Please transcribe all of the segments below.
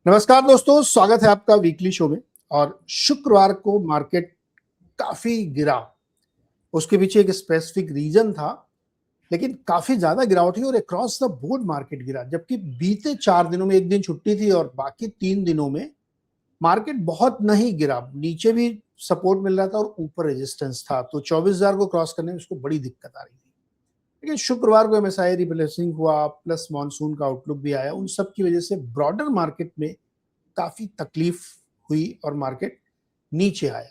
नमस्कार दोस्तों, स्वागत है आपका वीकली शो में। और शुक्रवार को मार्केट काफी गिरा। उसके पीछे एक स्पेसिफिक रीजन था, लेकिन काफी ज्यादा गिरावट हुई और अक्रॉस द बोर्ड मार्केट गिरा। जबकि बीते 4 दिनों में एक दिन छुट्टी थी और बाकी 3 दिनों में मार्केट बहुत नहीं गिरा। नीचे भी सपोर्ट मिल रहा था और ऊपर रेजिस्टेंस था, तो 24,000 को क्रॉस करने में उसको बड़ी दिक्कत आ रही थी। लेकिन शुक्रवार को एमएसआई रिप्लेसिंग हुआ, प्लस मॉनसून का आउटलुक भी आया। उन सब की वजह से ब्रॉडर मार्केट में काफी तकलीफ हुई और मार्केट नीचे आया।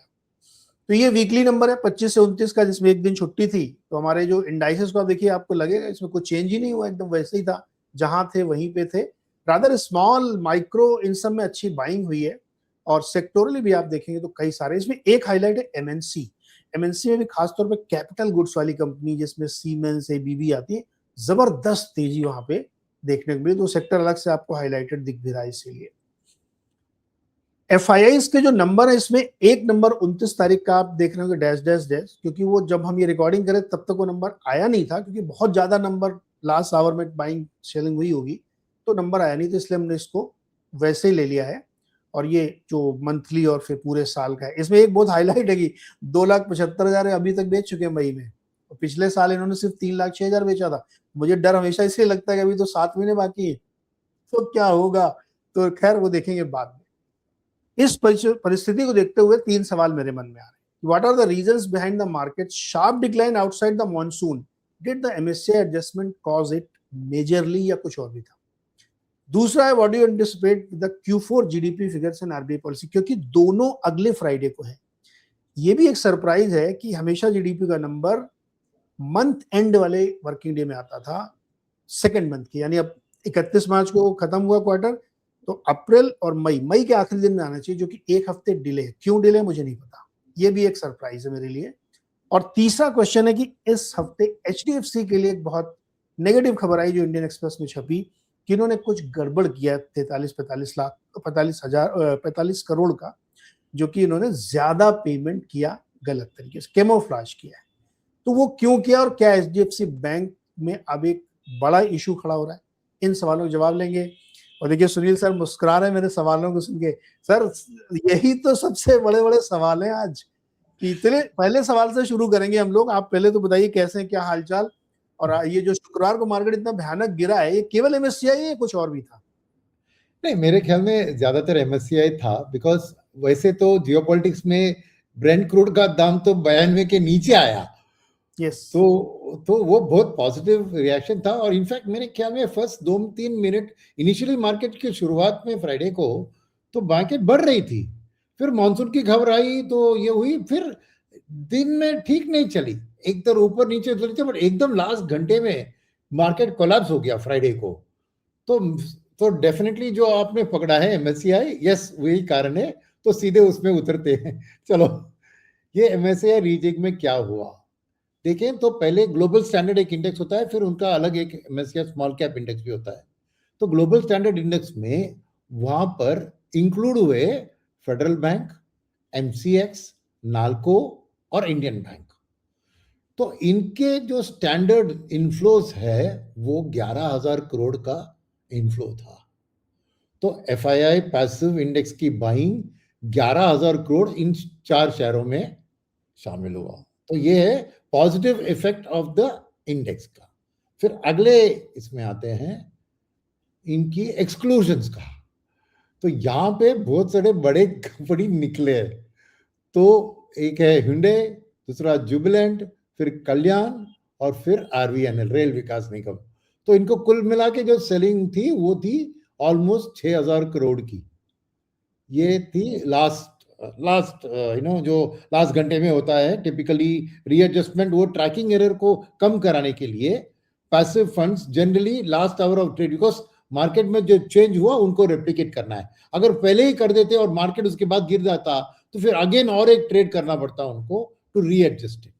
तो ये वीकली नंबर है 25 से 29 का, जिसमें एक दिन छुट्टी थी। तो हमारे जो इंडाइसेस को आप देखिए, आपको लगेगा इसमें कुछ चेंज ही नहीं हुआ, एकदम वैसे ही था, जहां थे वहीं पे थे। रादर स्मॉल माइक्रो इन सब में अच्छी बाइंग हुई है। और सेक्टोरली भी आप देखेंगे तो कई सारे, इसमें एक हाईलाइट है एमएनसी। एमएनसी में भी खासतौर पे कैपिटल गुड्स वाली कंपनी जिसमें सीमेंस एबीबी आती है, जबरदस्त तेजी वहां पे देखने को मिली। तो सेक्टर अलग से आपको हाईलाइटेड दिख भी रहा है। इसीलिए एफआईआईस के जो नंबर है, इसमें एक नंबर 29 तारीख का आप देख रहे हो डैश डैश डैश, क्योंकि वो जब हम ये रिकॉर्डिंग करें तब तक वो नंबर आया नहीं था, क्योंकि बहुत ज्यादा नंबर लास्ट आवर में बाइंग सेलिंग हुई होगी, तो नंबर आया नहीं था। इसलिए हमने इसको वैसे ही ले लिया है। और ये जो मंथली और फिर पूरे साल का है, इसमें एक बहुत हाईलाइट है कि 2,75,000 अभी तक बेच चुके हैं मई में। और पिछले साल इन्होंने सिर्फ 3,06,000 बेचा था। मुझे डर हमेशा इसलिए लगता है कि अभी तो 7 महीने बाकी है, तो क्या होगा। तो खैर वो देखेंगे बाद में। इस परिस्थिति को देखते हुए 3 सवाल मेरे मन में आ रहे हैं। What are the reasons behind the market sharp decline outside the monsoon? Did the MSCI adjustment cause it majorly, या कुछ और भी था? दूसरा है, what do you anticipate the Q4 GDP figures and RBI policy, क्योंकि दोनों अगले फ्राइडे को है। ये भी एक सरप्राइज है कि हमेशा जीडीपी का नंबर मंथ एंड वाले वर्किंग डे में आता था, सेकेंड मंथ की। यानी अब 31 मार्च को खत्म हुआ क्वार्टर, तो अप्रैल और मई के आखिरी दिन में आना चाहिए, जो कि एक हफ्ते डिले है। क्यों डिले मुझे नहीं पता, ये भी एक सरप्राइज है मेरे लिए। और तीसरा क्वेश्चन है कि इस हफ्ते एचडीएफसी के लिए एक बहुत नेगेटिव खबर आई जो इंडियन एक्सप्रेस में छपी, कि इन्होंने कुछ गड़बड़ किया 45 करोड़ का, जो कि इन्होंने ज्यादा पेमेंट किया, गलत तरीके से कैमोफ्लेज किया है। तो वो क्यों किया और क्या एचडीएफसी बैंक में अब एक बड़ा इशू खड़ा हो रहा है, इन सवालों के जवाब लेंगे। और देखिए सुनील सर मुस्कुरा रहे हैं मेरे सवालों को सुन के। सर, यही तो सबसे बड़े बड़े सवाल हैं आज, कि इतने पहले सवाल से शुरू करेंगे हम लोग। आप पहले तो बताइए कैसे हैं, क्या हालचाल। और ये जो शुक्रवार को मार्केट इतना भयानक गिरा है, ये केवल एमएससीआई है, कुछ और भी था? नहीं, मेरे ख्याल में ज्यादातर एमएससीआई था, बिकॉज वैसे तो जियोपॉलिटिक्स में ब्रेंट क्रूड का दाम तो 92 के नीचे आया। यस। तो वो बहुत पॉजिटिव रिएक्शन था। और इनफैक्ट मेरे ख्याल में फर्स्ट 2-3 मिनट इनिशियली मार्केट की शुरुआत में फ्राइडे को तो मार्केट बढ़ रही थी। फिर मॉनसून की खबर आई तो ये हुई, फिर दिन में ठीक नहीं चली, एक तरह ऊपर नीचे चली थी, बट एकदम लास्ट घंटे में मार्केट कोलैप्स हो गया फ्राइडे को। तो तो डेफिनेटली जो आपने पकड़ा है एमएससीआई, यस वही कारण है, तो सीधे उसमें उतरते हैं। चलो, ये एमएससीआई रीजिंग में क्या हुआ देखें। तो पहले ग्लोबल स्टैंडर्ड एक इंडेक्स होता है, फिर उनका अलग एक एमएससीआई स्मॉल कैप इंडेक्स भी होता है। तो ग्लोबल स्टैंडर्ड इंडेक्स में वहां पर इंक्लूड हुए फेडरल बैंक, एमसीएक्स, नाल्को और इंडियन बैंक। तो इनके जो स्टैंडर्ड इनफ्लोज है वो 11,000 करोड़ का इनफ्लो था। तो एफआईआई पैसिव इंडेक्स की बाइंग 11,000 करोड़ इन 4 शेयरों में शामिल हुआ। तो ये है positive effect of the index का। फिर अगले इसमें आते हैं इनकी एक्सक्लूजन्स का। तो यहां पे बहुत सारे बड़े कंपनी निकले। तो एक है हुंडई, दूसरा जुबिलेंट, फिर कल्याण और फिर आरवीएनएल, रेल विकास निगम। तो इनको कुल मिला के जो सेलिंग थी वो थी ऑलमोस्ट 6,000 करोड़ की। ये थी लास्ट जो लास्ट घंटे में होता है टिपिकली रीएडजस्टमेंट, वो ट्रैकिंग एरर को कम कराने के लिए passive funds generally last hour of trade, because market में जो चेंज हुआ उनको रेप्लिकेट करना है। अगर पहले ही कर देते और मार्केट उसके बाद गिर जाता तो फिर अगेन और एक ट्रेड करना पड़ता उनको टू रीएडजस्ट इट।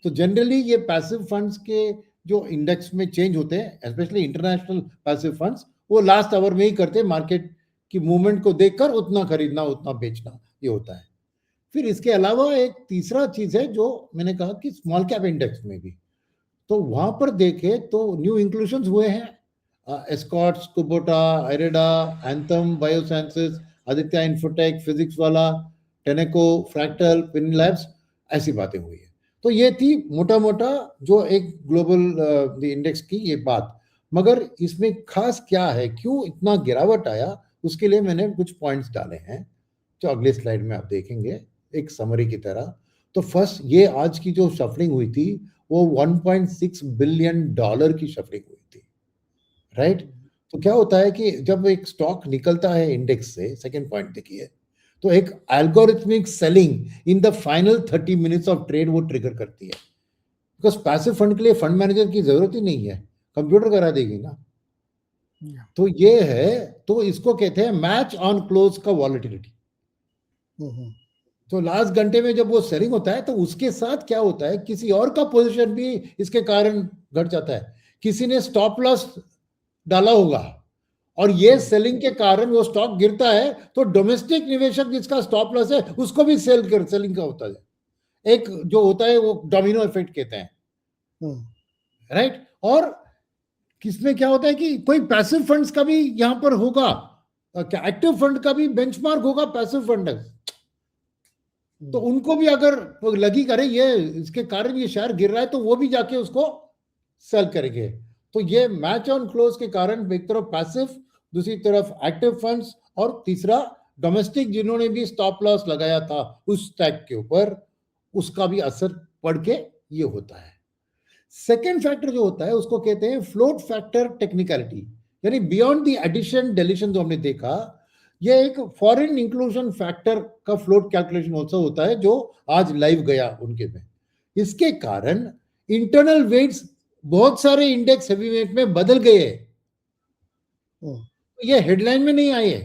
तो जनरली ये पैसिव फंड्स के जो इंडेक्स में चेंज होते हैं, स्पेशली इंटरनेशनल पैसिव फंड्स, वो लास्ट आवर में ही करते हैं। मार्केट की मूवमेंट को देखकर उतना खरीदना उतना बेचना ये होता है। फिर इसके अलावा एक तीसरा चीज है जो मैंने कहा कि स्मॉल कैप इंडेक्स में भी, तो वहां पर देखे तो न्यू इंक्लूजन हुए हैं Escorts, Kubota, IREDA, anthem biosciences, Aditya infotech, physics वाला, टेनेको, फ्रैक्टल, पिन लैब्स, ऐसी बातें हुई है। तो ये थी मोटा मोटा जो एक ग्लोबल इंडेक्स की ये बात। मगर इसमें खास क्या है, क्यों इतना गिरावट आया, उसके लिए मैंने कुछ पॉइंट्स डाले हैं जो अगले स्लाइड में आप देखेंगे एक समरी की तरह। तो फर्स्ट, ये आज की जो शफलिंग हुई थी वो $1.6 बिलियन की शफलिंग हुई थी, राइट। तो क्या होता है कि जब एक स्टॉक निकलता है इंडेक्स से, सेकंड पॉइंट देखिए, तो एक algorithmic selling in the final 30 minutes of trade वो ट्रिगर करती है। बिकॉज पैसिव फंड के लिए फंड मैनेजर की जरूरत ही नहीं है, कंप्यूटर करा देगी ना। तो ये है, तो इसको कहते हैं मैच ऑन क्लोज का वॉलेटिलिटी। तो लास्ट घंटे में जब वो सेलिंग होता है तो उसके साथ क्या होता है, किसी और का पोजीशन भी इसके कारण घट जाता है। किसी ने स्टॉप लॉस डाला होगा और ये सेलिंग के कारण वो स्टॉक गिरता है, तो डोमेस्टिक निवेशक जिसका स्टॉप लॉस है उसको भी सेलिंग का होता है। एक जो होता है वो डोमिनो इफेक्ट कहते हैं, राइट। और किसमें क्या होता है कि कोई पैसिव फंड्स का भी यहां पर होगा, एक्टिव फंड का भी बेंचमार्क होगा पैसिव फंड, तो उनको भी अगर लगी करे ये इसके कारण ये शेयर गिर रहा है तो वो भी जाके उसको सेल करेंगे। तो ये मैच ऑन क्लोज के कारण एक तरफ पैसिव, दूसरी तरफ एक्टिव फंड्स, और तीसरा डोमेस्टिक जिन्होंने भी स्टॉप लॉस लगाया था उस स्टैक के ऊपर, उसका भी असर पड़ के ये होता है। सेकेंड फैक्टर जो होता है उसको कहते हैं फ्लोट फैक्टर टेक्निकलिटी, यानी बियॉन्ड द एडिशन डिलीशन जो हमने देखा, ये एक फॉरेन इंक्लूजन फैक्टर का फ्लोट कैलकुलेशन ऑल्सो होता है जो आज लाइव गया उनके में। इसके कारण इंटरनल वेट्स बहुत सारे इंडेक्स हेवीवेट में बदल गए। ये हेडलाइन में नहीं आए,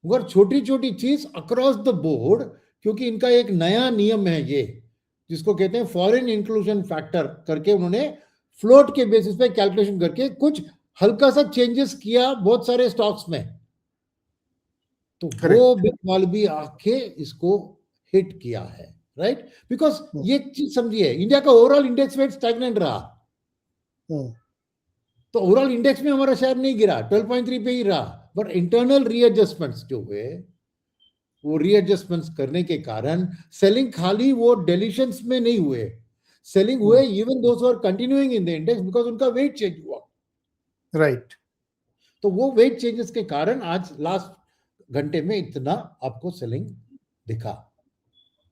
मगर छोटी छोटी चीज अक्रॉस द बोर्ड, क्योंकि इनका एक नया नियम है ये जिसको कहते हैं फॉरेन इंक्लूजन फैक्टर करके, उन्होंने फ्लोट के बेसिस पे कैलकुलेशन करके कुछ हल्का सा चेंजेस किया बहुत सारे स्टॉक्स में, तो वो बिग मॉल भी आके इसको हिट किया है, राइट। बिकॉज ये चीज समझिए, इंडिया का ओवरऑल इंडेक्स वेट स्टैग्नेंट रहा, तो ओवरऑल इंडेक्स में हमारा शेयर नहीं गिरा, 12.3 पे ही रहा, बट इंटरनल रीएडजस्टमेंट्स जो हुए, वो रीएडजस्टमेंट्स करने के कारण सेलिंग खाली वो डिलीशंस में नहीं हुए, सेलिंग हुए even those are continuing in the index because उनका वेट चेंज हुआ, राइट। तो वो वेट चेंजेस के कारण आज लास्ट घंटे में इतना आपको सेलिंग दिखा,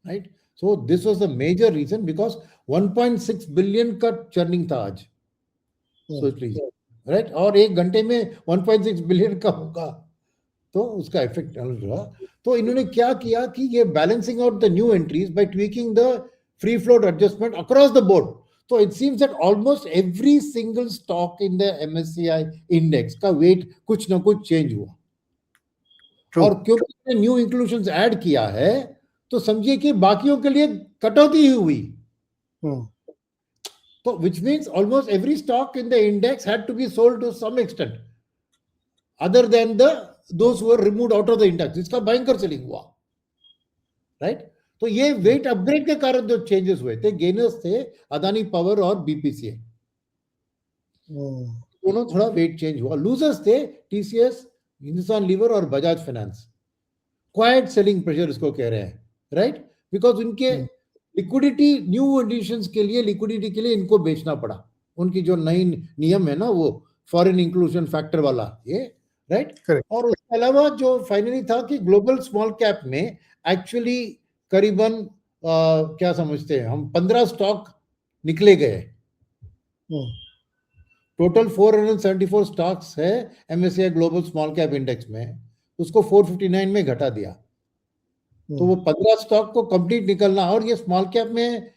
right. So this was the major reason, because 1.6 billion का चर्निंग था आज, सोच लीजिए, राइट। और एक घंटे में 1.6 बिलियन का होगा तो उसका इफेक्ट हुआ। तो इन्होंने क्या किया कि ये balancing out the new entries by tweaking the free float adjustment across the board. तो it seems that almost every single stock in the MSCI index का वेट कुछ ना कुछ चेंज हुआ। True. और क्योंकि न्यू इंक्लूजन ऐड किया है तो समझिए कि बाकियों के लिए कटौती ही हुई। तो which means almost every stock in the index had to be sold to some extent other than those who were removed out of the index, इसका भयंकर सेलिंग हुआ, राइट। तो ये वेट अपग्रेड के कारण जो चेंजेस हुए थे, गेनर्स थे अदानी पावर और BPCL, दोनों थोड़ा वेट चेंज हुआ। लूजर्स थे TCS, हिंदुस्तान लीवर और Bajaj finance. Quite selling pressure इसको कह रहे हैं, राइट, बिकॉज उनके लिक्विडिटी, न्यू एडिशंस के लिए लिक्विडिटी के लिए इनको बेचना पड़ा। उनकी जो नई नियम है ना वो फॉरेन इंक्लूजन फैक्टर वाला, ये, राइट। और उसके अलावा जो फाइनली था कि ग्लोबल स्मॉल कैप में एक्चुअली करीबन क्या समझते हैं हम, 15 स्टॉक निकले गए। टोटल 474 स्टॉक्स है MSCI global small cap index में, उसको 459 में घटा दिया। तो वो 15 स्टॉक को कंप्लीट निकलना, और ये स्मॉल कैप में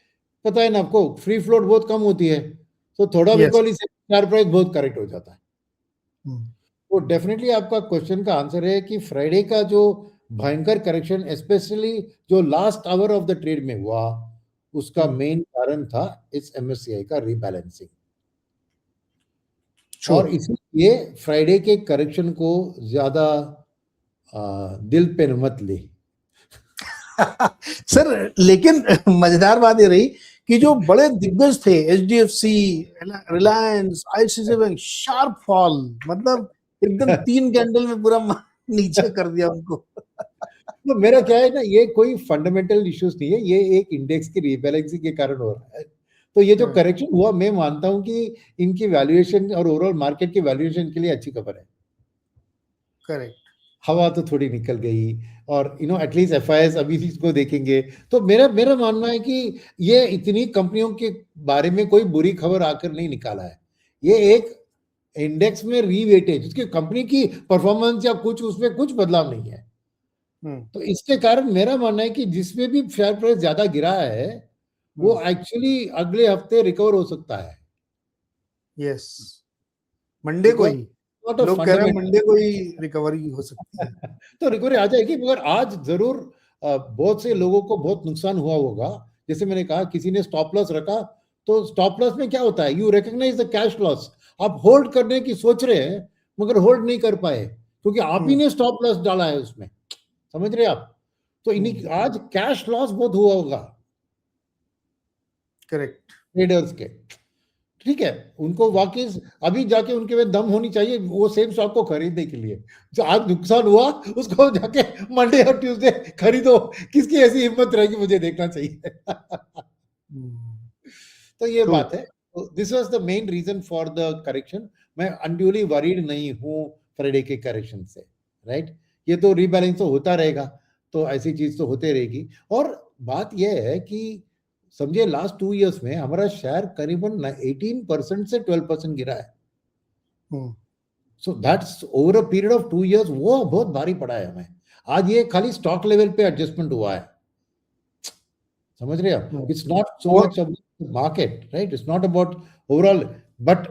पता है ना आपको फ्री फ्लोट बहुत कम होती है, तो थोड़ा भी कॉल शेयर प्राइस बहुत करेक्ट हो जाता है। तो डेफिनेटली आपका क्वेश्चन का आंसर है कि फ्राइडे का जो भयंकर करेक्शन, स्पेशली जो last hour of the trade में हुआ, उसका मेन कारण था इस MSCI का रीबैलेंसिंग। और इसलिए फ्राइडे के करेक्शन को ज्यादा दिल पे मत ले सर। लेकिन मजेदार बात ये रही कि जो बड़े दिग्गज थे, HDFC, Reliance, ICICI bank, sharp fall, मतलब एकदम 3 कैंडल में पूरा नीचे कर दिया उनको। तो मेरा क्या है ना, ये कोई फंडामेंटल इश्यूज नहीं है, ये एक इंडेक्स की रीबैलेंसिंग के कारण हो रहा है। तो ये जो करेक्शन हुआ, मैं मानता हूं कि इनकी वैल्यूएशन और ओवरऑल मार्केट की वैल्यूएशन के लिए अच्छी खबर है। करेक्ट। हवा तो थोड़ी निकल गई, और एटलीस्ट FIS अभी इसको देखेंगे। तो मेरा मेरा मानना है कि ये इतनी कंपनियों के बारे में कोई बुरी खबर आकर नहीं निकाला है, ये एक इंडेक्स में रीवेटेज, उसकी कंपनी की परफॉर्मेंस या कुछ उसमें कुछ बदलाव नहीं है। तो इसके कारण मेरा मानना है कि जिसमें भी शेयर प्राइस ज्यादा गिरा है, वो एक्चुअली अगले हफ्ते रिकवर हो सकता है। यस, मंडे को ही लोग कह रहे हैं, मंडे को ही रिकवरी हो सकती है। तो रिकवरी आ जाएगी, मगर आज जरूर बहुत से लोगों को बहुत नुकसान हुआ होगा। जैसे मैंने कहा, किसी ने स्टॉप लॉस रखा, तो स्टॉप लॉस में क्या होता है, you recognise the cash loss. आप होल्ड करने की सोच रहे हैं, मगर होल्ड नहीं कर पाए, क्योंकि आप ही ने स्टॉप लॉस डाला है उसमें, समझ रहे आप। तो इन्हीं आज कैश लॉस बहुत हुआ होगा करेक्ट ट्रेडर्स के। ठीक है, उनको वाकई अभी जाके उनके में दम होनी चाहिए वो सेम स्टॉक को खरीदने के लिए। जो आज नुकसान हुआ, उसको जाके मंडे और ट्यूसडे खरीदो, किसकी ऐसी हिम्मत रहेगी, मुझे देखना चाहिए। तो ये बात है। This was the main reason for the correction. मैं अनड्यूली वरीड नहीं हूं फ्राइडे के करेक्शन से, राइट। ये तो रीबैलेंस तो होता रहेगा, तो ऐसी चीज तो होते रहेगी। और बात यह है कि समझिए, लास्ट 2 इयर्स में हमारा शेयर करीबन 18% से 12% गिरा है। So that's over a period of 2 years, वो बहुत भारी पड़ा है हमें। आज ये खाली स्टॉक लेवल पे एडजस्टमेंट हुआ है, समझ रहे आप। It's not so much about market, right, it's not about overall, but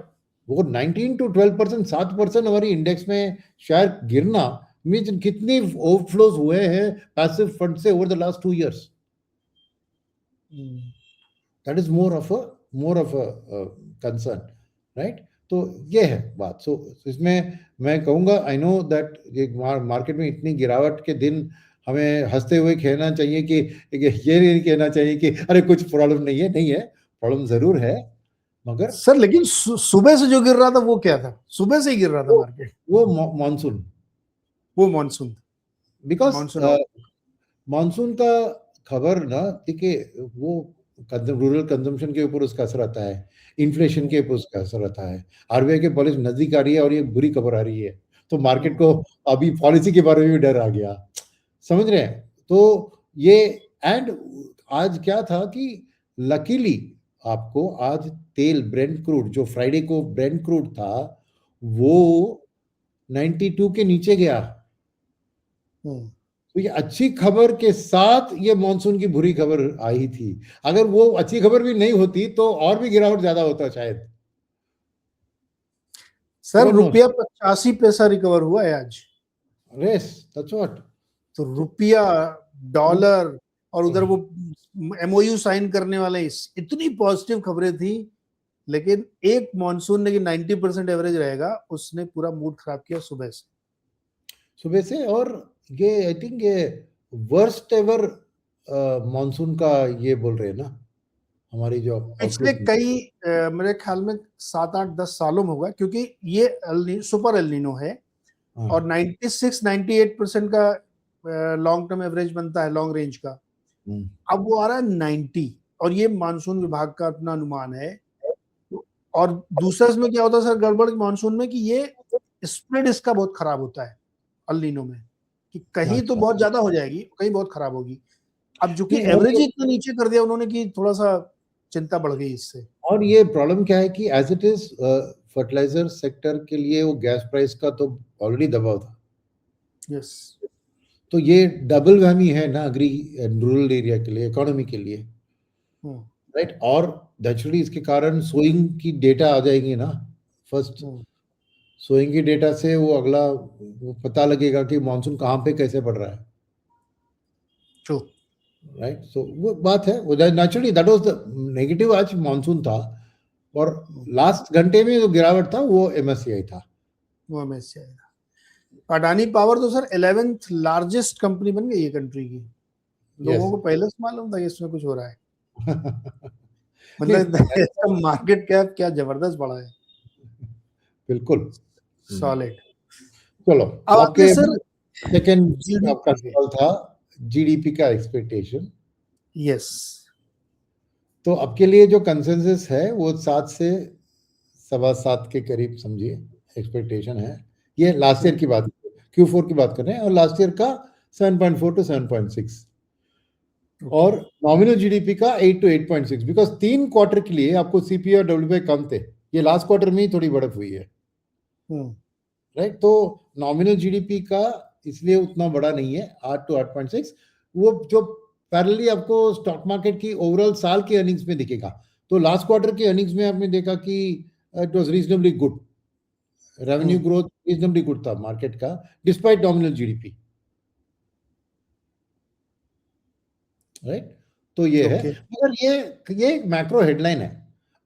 वो 19 to 12%, 7% हमारी इंडेक्स में शेयर गिरना मीन्स कितने ओवरफ्लोज हुए हैं पैसिव फंड से over the last 2 years. That is more of a concern, right. तो ये है बात। सो इसमें मैं कहूंगा, आई नो दैट मार्केट में इतनी गिरावट के दिन हमें हंसते हुए कहना चाहिए कि ये नहीं कहना चाहिए कि अरे कुछ प्रॉब्लम नहीं है, नहीं है, प्रॉब्लम जरूर है, मगर सर लेकिन सुबह से जो गिर रहा था वो क्या था? सुबह से ही गिर रहा था मार्केट। वो मानसून, वो मानसून, बिकॉज मानसून का खबर ना, ठीक है, वो रूरल कंजम्पशन के ऊपर उसका असर आता है, इन्फ्लेशन के ऊपर उसका असर आता है, RBI के पॉलिसी नजदीक आ रही है और ये बुरी खबर आ रही है, तो मार्केट को अभी पॉलिसी के बारे में भी डर आ गया, समझ रहे हैं। तो ये एंड आज क्या था कि लकीली आपको आज तेल ब्रेंट क्रूड, जो फ्राइडे को ब्रेंट क्रूड था, वो 92 के नीचे गया। तो ये अच्छी खबर के साथ ये मानसून की बुरी खबर आई थी। अगर वो अच्छी खबर भी नहीं होती तो और भी गिरावट ज्यादा होता शायद। सर रुपया 85 पैसा रिकवर हुआ है आज। रेस, दैट्स व्हाट। तो रुपया, डॉलर और उधर वो MOU साइन करने वाले, इतनी पॉजिटिव खबरें थी, लेकिन एक मानसून ने कि 90% एवरेज रहेगा, उसने पूरा मूड खराब किया सुबह से। और ये आई थिंक ये वर्स्ट एवर मानसून का ये बोल रहे हैं ना हमारी जो पिछले कई मेरे ख्याल में 7-8-10 सालों में होगा, क्योंकि ये सुपर एलनीनो है और 96-98% का लॉन्ग टर्म एवरेज बनता है, लॉन्ग रेंज का। अब वो आ रहा है 90, और ये मानसून विभाग का अपना अनुमान है। और दूसरा इसमें क्या होता है सर गड़बड़ मानसून में, कि ये स्प्रेड इसका बहुत खराब होता है अल नीनो में, कि कहीं तो बहुत ज्यादा हो जाएगी, कहीं बहुत खराब होगी। अब जो कि एवरेज ही इतना नीचे कर दिया उन्होंने कि थोड़ा सा चिंता बढ़ गई इससे। और ये प्रॉब्लम क्या है कि as it is fertiliser sector के लिए वो गैस प्राइस का तो ऑलरेडी दबाव था। यस। तो ये डबल वैमी है ना एग्री रूरल एरिया के लिए, इकोनॉमी के लिए, राइट। और नेचुरली इसके कारण सोइंग की डेटा आ जाएगी ना, फर्स्ट सोइंग की डेटा से वो अगला वो पता लगेगा कि मानसून कहाँ पे कैसे बढ़ रहा है, राइट। सो वो बात है, वो naturally that was the negative. आज मानसून था और लास्ट घंटे में जो गिरावट था वो MSCI था, वो MSCI था। अडानी पावर तो सर 11th लार्जेस्ट कंपनी बन गई है कंट्री की। लोगों को पहले से मालूम था कि इसमें कुछ हो रहा है। मतलब नहीं, इसका मार्केट कैप क्या जबरदस्त बढ़ा है, बिल्कुल। सॉलिड। चलो, अब आपने आपके सर सेकंड आपका जीडीपी, सवाल था जीडीपी का एक्सपेक्टेशन। यस, तो आपके लिए जो कंसेंसस है वो 7 से 7.25 के करीब समझिए एक्सपेक्टेशन है। ये लास्ट ईयर की बात, Q4 की बात कर रहे हैं, और लास्ट ईयर का 7.4 to 7.6, और नॉमिनल जीडीपी का 8 to 8.6, बिकॉज 3 क्वार्टर के लिए आपको सीपीआई और डब्ल्यूपीआई कम थे। ये लास्ट क्वार्टर में ही थोड़ी बढ़त हुई है, राइट। तो नॉमिनल जीडीपी का इसलिए उतना बड़ा नहीं है, 8 to 8.6। वो जो पैरेलली आपको स्टॉक मार्केट की ओवरऑल साल के अर्निंग्स में दिखेगा। तो लास्ट क्वार्टर के अर्निंग्स में आपने देखा कि it was reasonably good, revenue growth reasonably good था मार्केट का, डिस्पाइट नॉमिनल जीडीपी, राइट। तो ये है, मगर ये एक मैक्रो हेडलाइन है।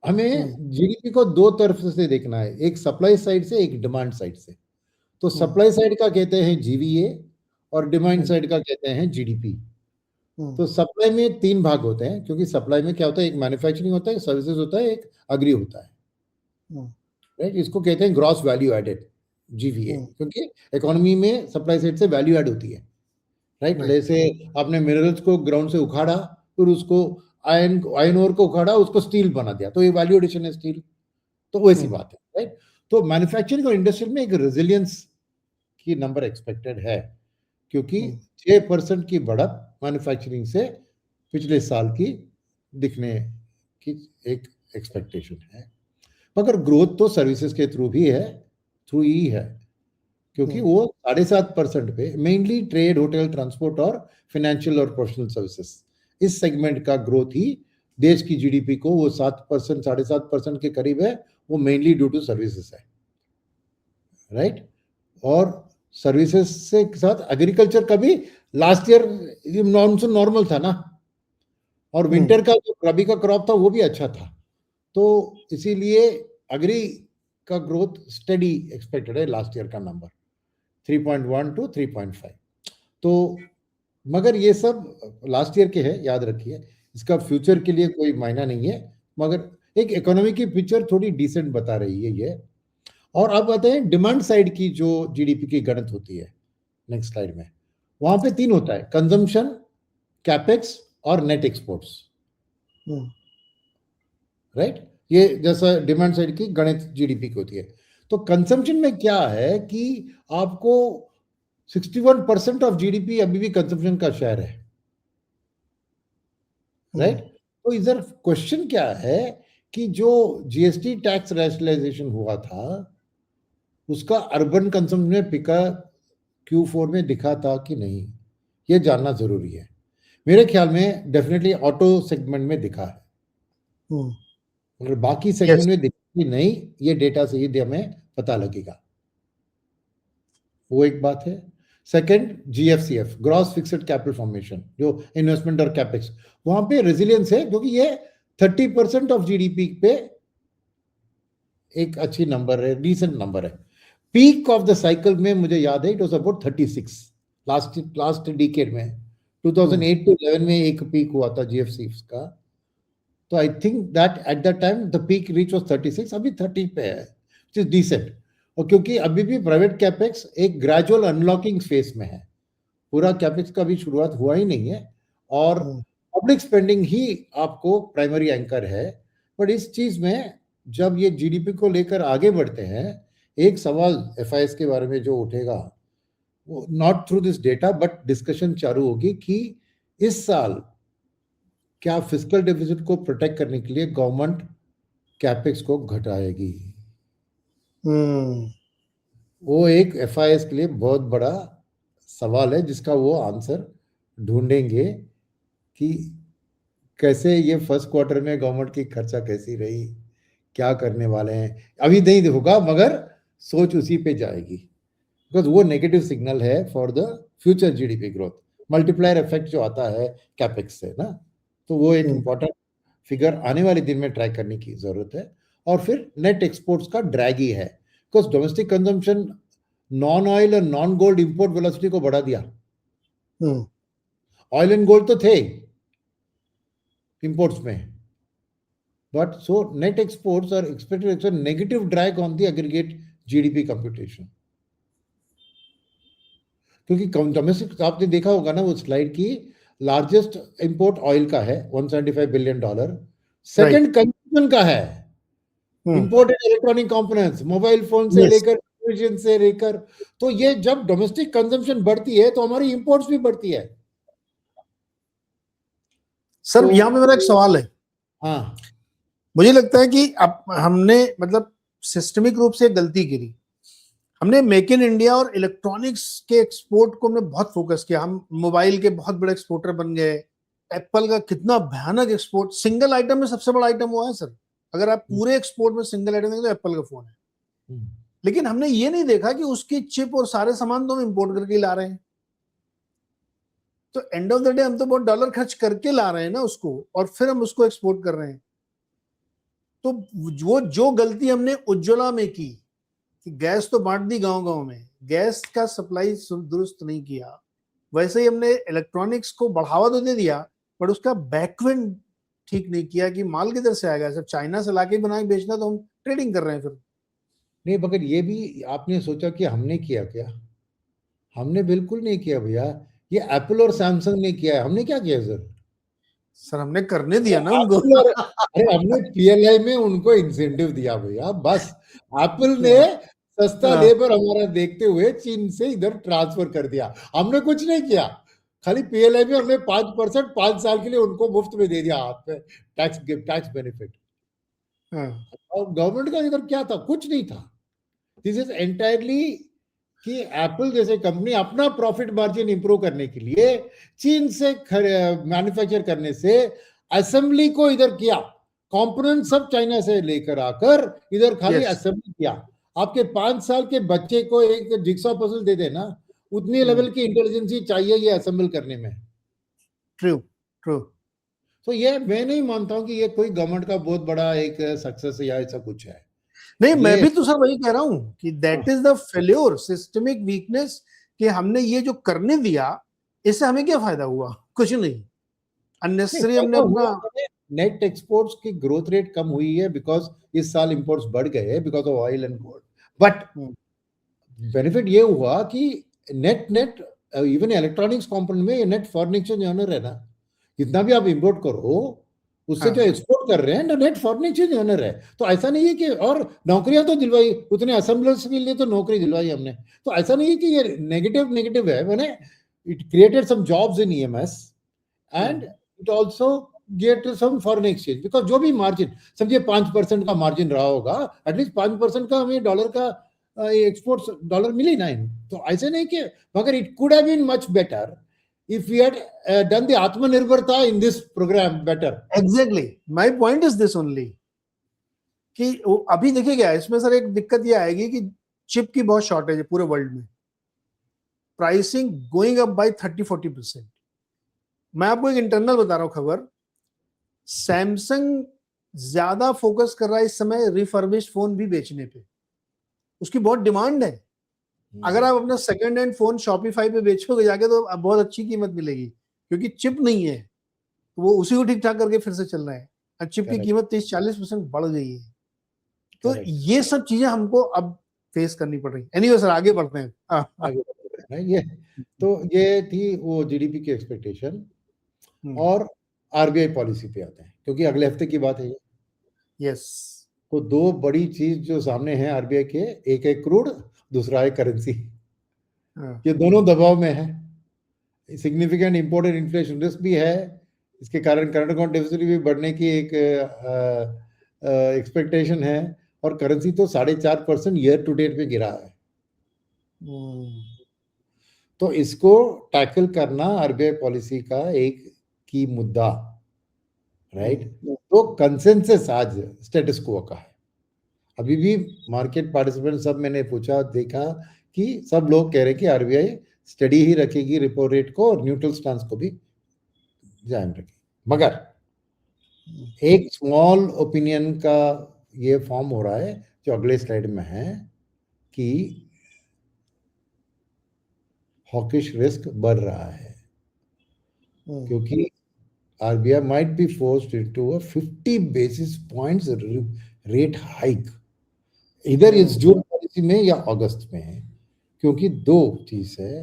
हमें जीडीपी को दो तरफ से देखना है, एक सप्लाई साइड से, एक डिमांड साइड से। तो सप्लाई साइड का कहते हैं जीवीए और डिमांड साइड का कहते हैं जीडीपी। तो सप्लाई में 3 भाग होते हैं, क्योंकि सप्लाई में क्या होता है, एक मैन्युफैक्चरिंग होता है, एक सर्विसेज होता है, एक अग्री होता है, राइट। इसको कहते हैं ग्रॉस वैल्यू एडेड, जीवीए, क्योंकि इकोनॉमी में सप्लाई साइड से वैल्यू ऐड होती है, राइट। जैसे आपने मिनरल्स को ग्राउंड से उखाड़ा, फिर उसको आयन ओर को उखाड़ा, उसको स्टील बना दिया, तो ये वैल्यू एडिशन है स्टील। तो वैसी बात है, राइट। तो मैन्युफैक्चरिंग और इंडस्ट्रियल में एक रेजिलियंस की नंबर एक्सपेक्टेड है, क्योंकि 6% की बढ़त मैन्युफैक्चरिंग से पिछले साल की दिखने की एक एक्सपेक्टेशन है। मगर ग्रोथ तो सर्विसेज के थ्रू भी है, थ्रू ही है, क्योंकि वो 7.5% पे मेनली ट्रेड, होटल, ट्रांसपोर्ट और फाइनेंशियल और प्रोफेशनल सर्विसेज, इस सेगमेंट का ग्रोथ ही देश की जीडीपी को वो 7%, 7.5% के करीब है। वो मेनली ड्यू टू सर्विसेज है, राइट। और सर्विसेज से साथ एग्रीकल्चर का भी लास्ट ईयर मानसून नॉर्मल था ना, और विंटर का जो रबी का क्रॉप था वो भी अच्छा था, तो इसीलिए एग्री का ग्रोथ स्टडी एक्सपेक्टेड है। लास्ट ईयर का नंबर 3.1 to 3.5। तो मगर ये सब लास्ट ईयर के है, याद रखिए, इसका फ्यूचर के लिए कोई मायना नहीं है, मगर एक इकोनॉमी की पिक्चर थोड़ी डिसेंट बता रही है ये। और अब आते हैं डिमांड साइड की जो जीडीपी की गणित होती है, नेक्स्ट स्लाइड में। वहां पे 3 होता है, कंजम्पशन, कैपेक्स और नेट एक्सपोर्ट्स, राइट। ये जैसा डिमांड साइड की गणित जीडीपी की होती है। तो कंजम्पशन में क्या है कि आपको 61% ऑफ जीडीपी अभी भी कंजम्पशन का शेयर है, राइट। तो इधर क्वेश्चन क्या है कि जो जीएसटी टैक्स रैशनलाइजेशन हुआ था, उसका अर्बन कंजम्पशन में पिका Q4 में दिखा था कि नहीं, ये जानना जरूरी है। मेरे ख्याल में डेफिनेटली ऑटो सेगमेंट में दिखा है, अगर बाकी सेगमेंट में दिखा कि नहीं, ये डेटा से ही हमें पता लगेगा, वो एक बात है। Second, GFCF, gross fixed capital formation, जो इन्वेस्टमेंट और कैपेक्स, वहां पे रेजिलियंस है, क्योंकि ये 30% ऑफ जीडीपी पे एक अच्छी नंबर है, डिसेंट नंबर है। पीक ऑफ द साइकिल में मुझे याद है it was about 36 last decade में, 2008 to 11 में एक पीक हुआ था जीएफसीएफ का। तो I think that at the time the peak reach was 36, अभी 30 पे है, व्हिच इज डिसेंट। और क्योंकि अभी भी प्राइवेट कैपेक्स एक ग्रेजुअल अनलॉकिंग फेज में है, पूरा कैपेक्स का भी शुरुआत हुआ ही नहीं है, और पब्लिक स्पेंडिंग ही आपको प्राइमरी एंकर है। बट इस चीज में जब ये जीडीपी को लेकर आगे बढ़ते हैं, एक सवाल एफआईएस के बारे में जो उठेगा, वो not through this data but discussion चालू होगी कि इस साल क्या फिस्कल डेफिसिट को प्रोटेक्ट करने के लिए गवर्नमेंट कैपेक्स को घटाएगी। वो एक एफआईएस के लिए बहुत बड़ा सवाल है, जिसका वो आंसर ढूंढेंगे कि कैसे ये फर्स्ट क्वार्टर में गवर्नमेंट की खर्चा कैसी रही, क्या करने वाले हैं। अभी नहीं होगा, मगर सोच उसी पे जाएगी, बिकॉज वो नेगेटिव सिग्नल है for the future GDP growth. Multiplier effect जो आता है कैपेक्स से ना, तो वो एक इंपॉर्टेंट फिगर आने वाले दिन में ट्रैक करने की जरूरत है। और फिर नेट एक्सपोर्ट्स का ड्रैग ही है, because domestic consumption non oil और नॉन गोल्ड इंपोर्ट वेलोसिटी को बढ़ा दिया। ऑयल एंड गोल्ड तो थे इंपोर्ट्स में, but so net exports are expected to have a negative drag on the aggregate GDP computation. क्योंकि डोमेस्टिक आपने देखा होगा ना वो स्लाइड की, लार्जेस्ट इंपोर्ट ऑयल का है $175 बिलियन, सेकंड कंज्यूमन का है, imported electronic components, mobile phone से लेकर टेलीविजन से लेकर, तो ये जब डोमेस्टिक कंजम्पशन बढ़ती है तो हमारी इंपोर्ट्स भी बढ़ती है। सर तो, यहाँ पे मेरा एक सवाल है। हाँ, मुझे लगता है कि अब हमने मतलब सिस्टमिक रूप से गलती करी, हमने मेक इन इंडिया और इलेक्ट्रॉनिक्स के एक्सपोर्ट को हमने बहुत फोकस किया। हम मोबाइल के बहुत बड़े एक्सपोर्टर बन गए। एप्पल का कितना भयानक एक्सपोर्ट, सिंगल आइटम में सबसे बड़ा आइटम हुआ है सर। अगर आप पूरे एक्सपोर्ट में सिंगल आइटम देखें तो एप्पल का फोन है। लेकिन हमने ये नहीं देखा कि उसकी चिप और सारे सामान तो हम इंपोर्ट करके ला रहे हैं। तो एंड ऑफ द डे हम तो बहुत डॉलर खर्च करके ला रहे हैं ना उसको, और फिर हम उसको एक्सपोर्ट कर रहे हैं। तो वो जो गलती हमने उज्ज्वला में की कि गैस तो बांट दी गांव-गांव में, गैस का सप्लाई दुरुस्त नहीं किया, वैसे ही हमने इलेक्ट्रॉनिक्स को बढ़ावा तो दे दिया, पर उसका बैकएंड ठीक नहीं किया कि माल किधर से आएगा। सब चाइना से लाके बना के बेचना, तो हम ट्रेडिंग कर रहे हैं फिर। नहीं, मगर ये भी आपने सोचा कि हमने किया क्या? हमने बिल्कुल नहीं किया भैया, ये एप्पल और सैमसंग ने किया है। हमने क्या किया सर हमने करने दिया ना उनको। अरे हमने पीएलआई में उनको इंसेंटिव दिया भैया, बस। एप्पल ने सस्ता लेबर हमारा देखते हुए चीन से इधर ट्रांसफर कर दिया। हमने कुछ नहीं किया, खाली पीएलआई में हमने 5% 5 साल के लिए उनको मुफ्त में दे दिया हाथ में, टैक्स बेनिफिट। और गवर्नमेंट का इधर क्या था? कुछ नहीं था। दिस इज एंटायरली कि एप्पल जैसे कंपनी अपना प्रॉफिट मार्जिन इंप्रूव करने के लिए चीन से मैन्युफैक्चर करने से असेंबली को इधर किया, कंपोनेंट सब चाइना से लेकर आकर इधर खाली असेंबली किया। आपके 5 साल के बच्चे को एक जिक्सॉ पजल दे देना, उतनी लेवल की इंटेलिजेंसी चाहिए ये असेंबल करने में। True true. तो ये मैं नहीं मानता हूं कि ये कोई गवर्नमेंट का बहुत बड़ा एक सक्सेस या ऐसा कुछ है। नहीं, मैं भी तो सर वही कह रहा हूं कि that is the failure, systemic weakness, कि हमने ये जो करने दिया, इससे हमें क्या फायदा हुआ? कुछ नहीं, अननेसेसरी हमने अपना नेट एक्सपोर्ट्स की ग्रोथ रेट कम हुई है बिकॉज इस साल इंपोर्ट्स बढ़ गए हैं because of oil and gold. But benefit ये हुआ कि नेट इवन इलेक्ट्रॉनिक्स कंपोनेंट में नेट फॉरेन एक्सचेंज ऑनर है ना, जितना भी आप इंपोर्ट करो उससे जो एक्सपोर्ट कर रहे हैं ना, नेट फॉरेन एक्सचेंज ऑनर है। तो ऐसा नहीं है कि, और नौकरियां तो दिलवाई, उतने असेंबलर्स के लिए तो नौकरी दिलवाई हमने। तो ऐसा नहीं है कि ये नेगेटिव है, मैंने it created some jobs in EMS and it also get some foreign exchange, because जो भी मार्जिन समझिए 5% का मार्जिन रहा होगा, एटलीस्ट 5% का हमें डॉलर का एक्सपोर्ट्स डॉलर मिले ना। तो ऐसे नहीं कि, मगर it could have been much better if we had done the Atmanirbharta in this program better. Exactly, my point is this only कि अभी देखिए क्या इसमें सर एक दिक्कत ये आएगी कि चिप की बहुत शॉर्टेज है पूरे वर्ल्ड में, प्राइसिंग गोइंग अप बाय 30-40%। मैं आपको एक इंटरनल बता रहा हूं खबर, सैमसंग ज्यादा फोकस कर रहा है इस समय रिफर्बिश्ड फोन भी बेचने पे, उसकी बहुत डिमांड है। अगर आप अपना सेकंड हैंड फोन शॉपिफाई पे बेचोगे जाके तो बहुत अच्छी कीमत मिलेगी, क्योंकि चिप नहीं है, तो वो उसी को ठीक ठाक करके फिर से चल रहा है, और चिप की कीमत 30-40% बढ़ गई है। तो ये सब चीजें हमको अब फेस करनी पड़ रही। एनीवे सर आगे बढ़ते हैं। आगे बढ़ते हैं। ये थी वो जीडीपी की एक्सपेक्टेशन, और आरबीआई पॉलिसी पे आते हैं क्योंकि अगले हफ्ते की बात है ये। यस, तो दो बड़ी चीज जो सामने है आरबीआई के, एक है क्रूड, दूसरा है करेंसी। ये दोनों दबाव में है। सिग्निफिकेंट इंपोर्टेड इन्फ्लेशन रिस्क भी है, इसके कारण करंट अकाउंट डेफिसिट भी बढ़ने की एक एक्सपेक्टेशन है, और करेंसी तो 4.5% ईयर टू डेट में गिरा है। तो इसको टैकल करना आरबीआई पॉलिसी का एक की मुद्दा, राइट। तो कंसेंसस आज स्टेटस क्वो का है। अभी भी मार्केट पार्टिसिपेंट सब मैंने पूछा देखा कि सब लोग कह रहे हैं कि आरबीआई स्टडी ही रखेगी रिपो रेट को और न्यूट्रल स्टांस को भी जायम रखेगी। मगर एक स्मॉल ओपिनियन का ये फॉर्म हो रहा है जो अगले स्लाइड में है कि हॉकिश रिस्क बढ़ रहा है, क्योंकि RBI might be forced into a 50 basis points rate hike, इधर इस जून पॉलिसी में या अगस्त में है, क्योंकि दो चीज है,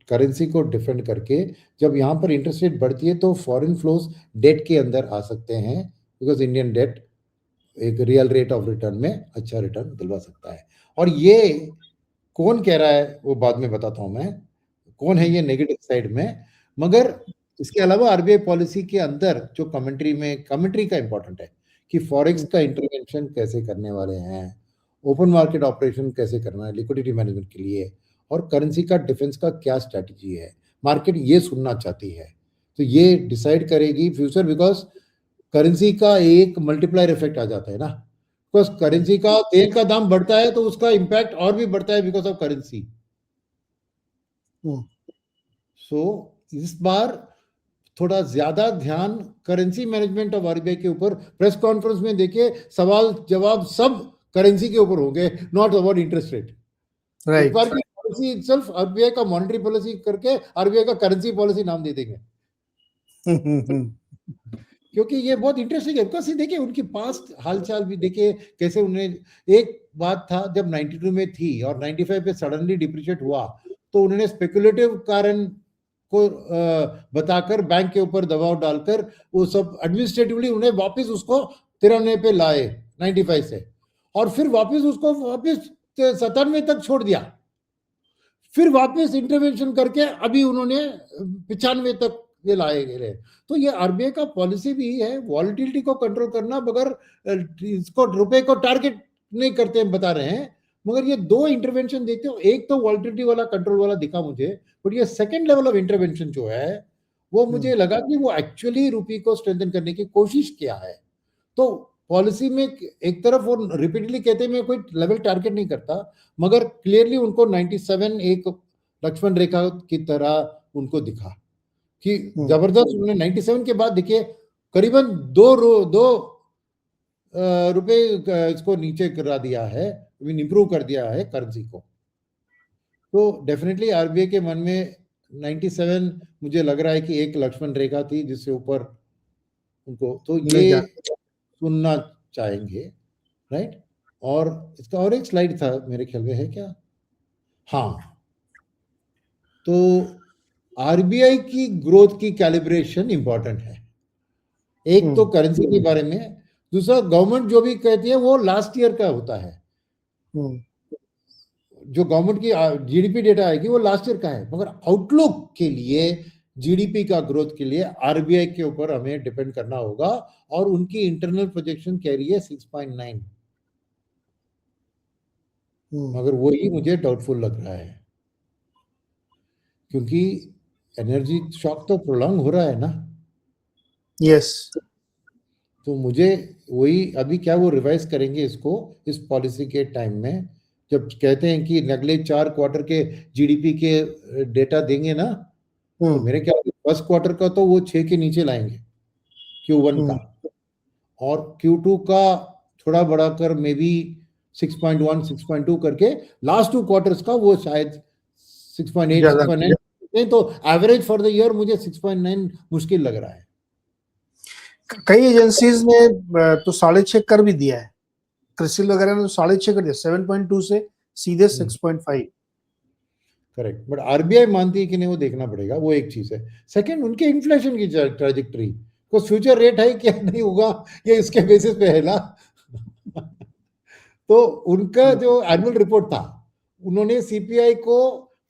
करेंसी को डिफेंड करके जब यहाँ पर इंटरेस्ट रेट बढ़ती है तो फॉरेन फ्लोज डेट के अंदर आ सकते हैं, बिकॉज इंडियन डेट एक रियल रेट ऑफ रिटर्न में अच्छा रिटर्न दिलवा सकता है। और ये कौन कह रहा है वो बाद में बताता हूं मैं, कौन है ये नेगेटिव साइड में। मगर इसके अलावा आरबीआई पॉलिसी के अंदर जो कमेंट्री का इंपॉर्टेंट है कि फॉरेक्स का इंटरवेंशन कैसे करने वाले हैं, ओपन मार्केट ऑपरेशन कैसे करना है लिक्विडिटी मैनेजमेंट के लिए, और करेंसी का डिफेंस का क्या स्ट्रैटेजी है, मार्केट ये सुनना चाहती है। तो ये डिसाइड करेगी फ्यूचर, बिकॉज करेंसी का एक मल्टीप्लायर इफेक्ट आ जाता है ना, बिकॉज करेंसी का तेल का दाम बढ़ता है तो उसका इंपैक्ट और भी बढ़ता है बिकॉज ऑफ करेंसी। सो इस बार थोड़ा ज्यादा ध्यान करेंसी मैनेजमेंट ऑफ आरबीआई के ऊपर, प्रेस कॉन्फ्रेंस में देखिए सवाल जवाब सब करेंसी के ऊपर होंगे, नॉट अबाउट इंटरेस्ट रेट। इस बार की पॉलिसी इटसेल्फ आरबीआई का मॉनेटरी पॉलिसी करके आरबीआई का करेंसी पॉलिसी नाम दे देंगे। क्योंकि ये बहुत इंटरेस्टिंग है, बिकॉज देखिए उनकी पास्ट हालचाल भी देखिए कैसे उन्हें, एक बात था जब 92 में थी और 95 पे सडनली डिप्रिशिएट हुआ तो उन्होंने स्पेकुलेटिव कारण को बताकर बैंक के ऊपर दबाव डालकर वो सब एडमिनिस्ट्रेटिवली उन्हें वापस उसको 93 पे लाए 95 से, और फिर वापस उसको वापस 97 तक छोड़ दिया, फिर वापस इंटरवेंशन करके अभी उन्होंने 95 तक ये लाए गए। तो ये आरबीआई का पॉलिसी भी है वॉलिटिलिटी को कंट्रोल करना, मगर इसको रुपए को टारगेट नहीं करते बता रहे हैं। मगर ये दो इंटरवेंशन देखते हो, एक तो वॉलिटिलिटी वाला कंट्रोल वाला दिखा मुझे, बट ये सेकंड लेवल ऑफ इंटरवेंशन जो है वो मुझे लगा कि वो एक्चुअली रुपये को स्ट्रेंथन करने की कोशिश किया है। तो पॉलिसी में एक तरफ वो रिपीटली कहते हैं मैं कोई लेवल टारगेट नहीं करता, मगर क्लियरली उनको 97 एक लक्ष्मण रेखा की तरह उनको दिखा कि जबरदस्त उन्होंने 97 के बाद देखिए करीबन दो रुपए इसको नीचे करा दिया है, इंप्रूव कर दिया है करेंसी को। तो डेफिनेटली आरबीआई के मन में 97 मुझे लग रहा है कि एक लक्ष्मण रेखा थी जिससे ऊपर उनको, तो ये सुनना चाहेंगे, राइट। और इसका और एक स्लाइड था मेरे ख्याल में, है क्या? हाँ, तो आरबीआई की ग्रोथ की कैलिब्रेशन इंपॉर्टेंट है, एक तो करेंसी के बारे में, दूसरा गवर्नमेंट जो भी कहती है वो लास्ट ईयर का होता है, जो गवर्नमेंट की जीडीपी डेटा आएगी वो लास्ट ईयर का है, मगर आउटलुक के लिए जीडीपी का ग्रोथ के लिए आरबीआई के ऊपर हमें डिपेंड करना होगा, और उनकी इंटरनल प्रोजेक्शन कह रही है 6.9, मगर वही मुझे डाउटफुल लग रहा है क्योंकि एनर्जी शॉक तो प्रोलॉन्ग हो रहा है ना। यस। तो मुझे वही, अभी क्या वो रिवाइज करेंगे इसको इस पॉलिसी के टाइम में, जब कहते हैं कि अगले 4 क्वार्टर के जीडीपी के डेटा देंगे ना, तो मेरे ख्याल फर्स्ट क्वार्टर का तो वो 6 के नीचे लाएंगे Q1 का, और Q2 का थोड़ा बढ़ाकर मे बी 6.1 6.2 करके लास्ट 2 क्वार्टर्स का वो शायद 6.8 6.9, तो एवरेज फॉर द ईयर मुझे 6.9 मुश्किल लग रहा है। कई एजेंसीज ने तो 6.5 कर भी दिया है, क्रिसिल वगैरह ने तो 6.5 कर दिया, 7.2 से सीधे 6.5। करेक्ट, बट आरबीआई मानती है कि नहीं वो देखना पड़ेगा, वो एक चीज है। सेकंड, उनके इन्फ्लेशन की ट्रैजेक्टरी को फ्यूचर रेट है क्या नहीं होगा ये इसके बेसिस पे है ना। तो उनका जो एनुअल रिपोर्ट था उन्होंने सीपीआई को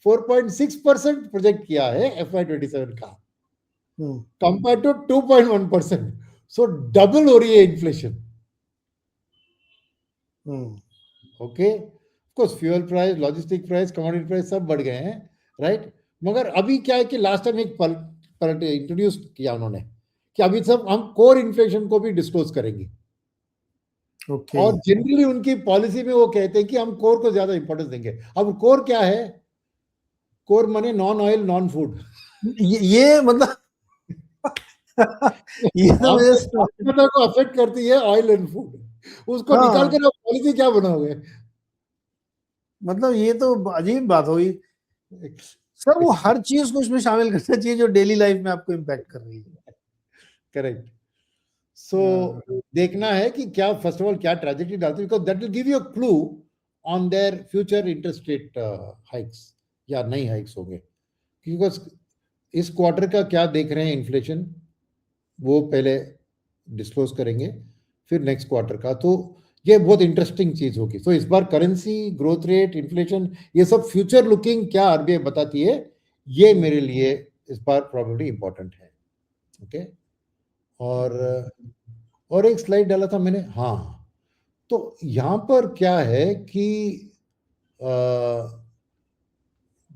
4.6% प्रोजेक्ट किया है FY27 का, कंपेयर टू 2.1%, सो डबल हो रही है inflation. Okay, course fuel price, logistic price, commodity price सब बढ़ गए हैं, राइट। मगर अभी क्या है कि लास्ट टाइम एक पलट इंट्रोड्यूस किया उन्होंने कि अभी सब हम कोर इन्फ्लेशन को भी डिस्क्लोज करेंगे। और जनरली उनकी पॉलिसी में वो कहते हैं कि हम कोर को ज्यादा इंपॉर्टेंस देंगे। अब कोर क्या है? कोर माने नॉन ऑयल नॉन फूड, ये मतलब ये तो को अफेक्ट करती है ऑयल एंड फूड, उसको निकाल कर पॉलिसी क्या बनाओगे? मतलब ये तो अजीब बात हुई सर। वो हर चीज को इसमें शामिल करना चाहिए जो डेली लाइफ में आपको इम्पैक्ट कर रही है। करेक्ट. सो देखना है कि क्या फर्स्ट ऑफ ऑल क्या ट्रेजेक्टरी डालते हैं, because that will give you a clue on their future interest rate hikes या नहीं हाइक्स होंगे. बिकॉज इस क्वार्टर का क्या देख रहे हैं इन्फ्लेशन, वो पहले डिस्क्लोज करेंगे, फिर नेक्स्ट क्वार्टर का. तो ये बहुत इंटरेस्टिंग चीज होगी. तो इस बार करेंसी, ग्रोथ रेट, इन्फ्लेशन, ये सब फ्यूचर लुकिंग क्या आरबीआई बताती है, ये मेरे लिए इस बार प्रॉब्लली इंपॉर्टेंट है. ओके. और एक स्लाइड डाला था मैंने. हाँ, तो यहां पर क्या है कि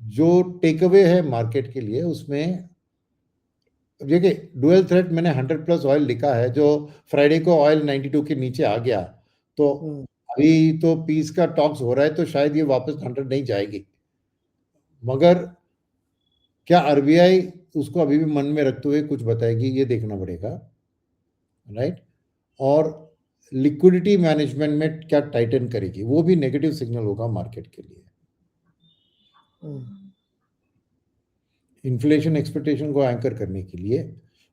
जो टेक अवे है मार्केट के लिए, उसमें देखिए डुअल थ्रेट मैंने 100+ ऑयल लिखा है. जो फ्राइडे को ऑयल 92 के नीचे आ गया, तो अभी तो पीस का टॉक्स हो रहा है, तो शायद ये वापस 100 नहीं जाएगी. मगर क्या आरबीआई उसको अभी भी मन में रखते हुए कुछ बताएगी, ये देखना पड़ेगा. राइट. और लिक्विडिटी मैनेजमेंट में क्या टाइटन करेगी, वो भी नेगेटिव सिग्नल होगा मार्केट के लिए. इन्फ्लेशन एक्सपेक्टेशन को एंकर करने के लिए.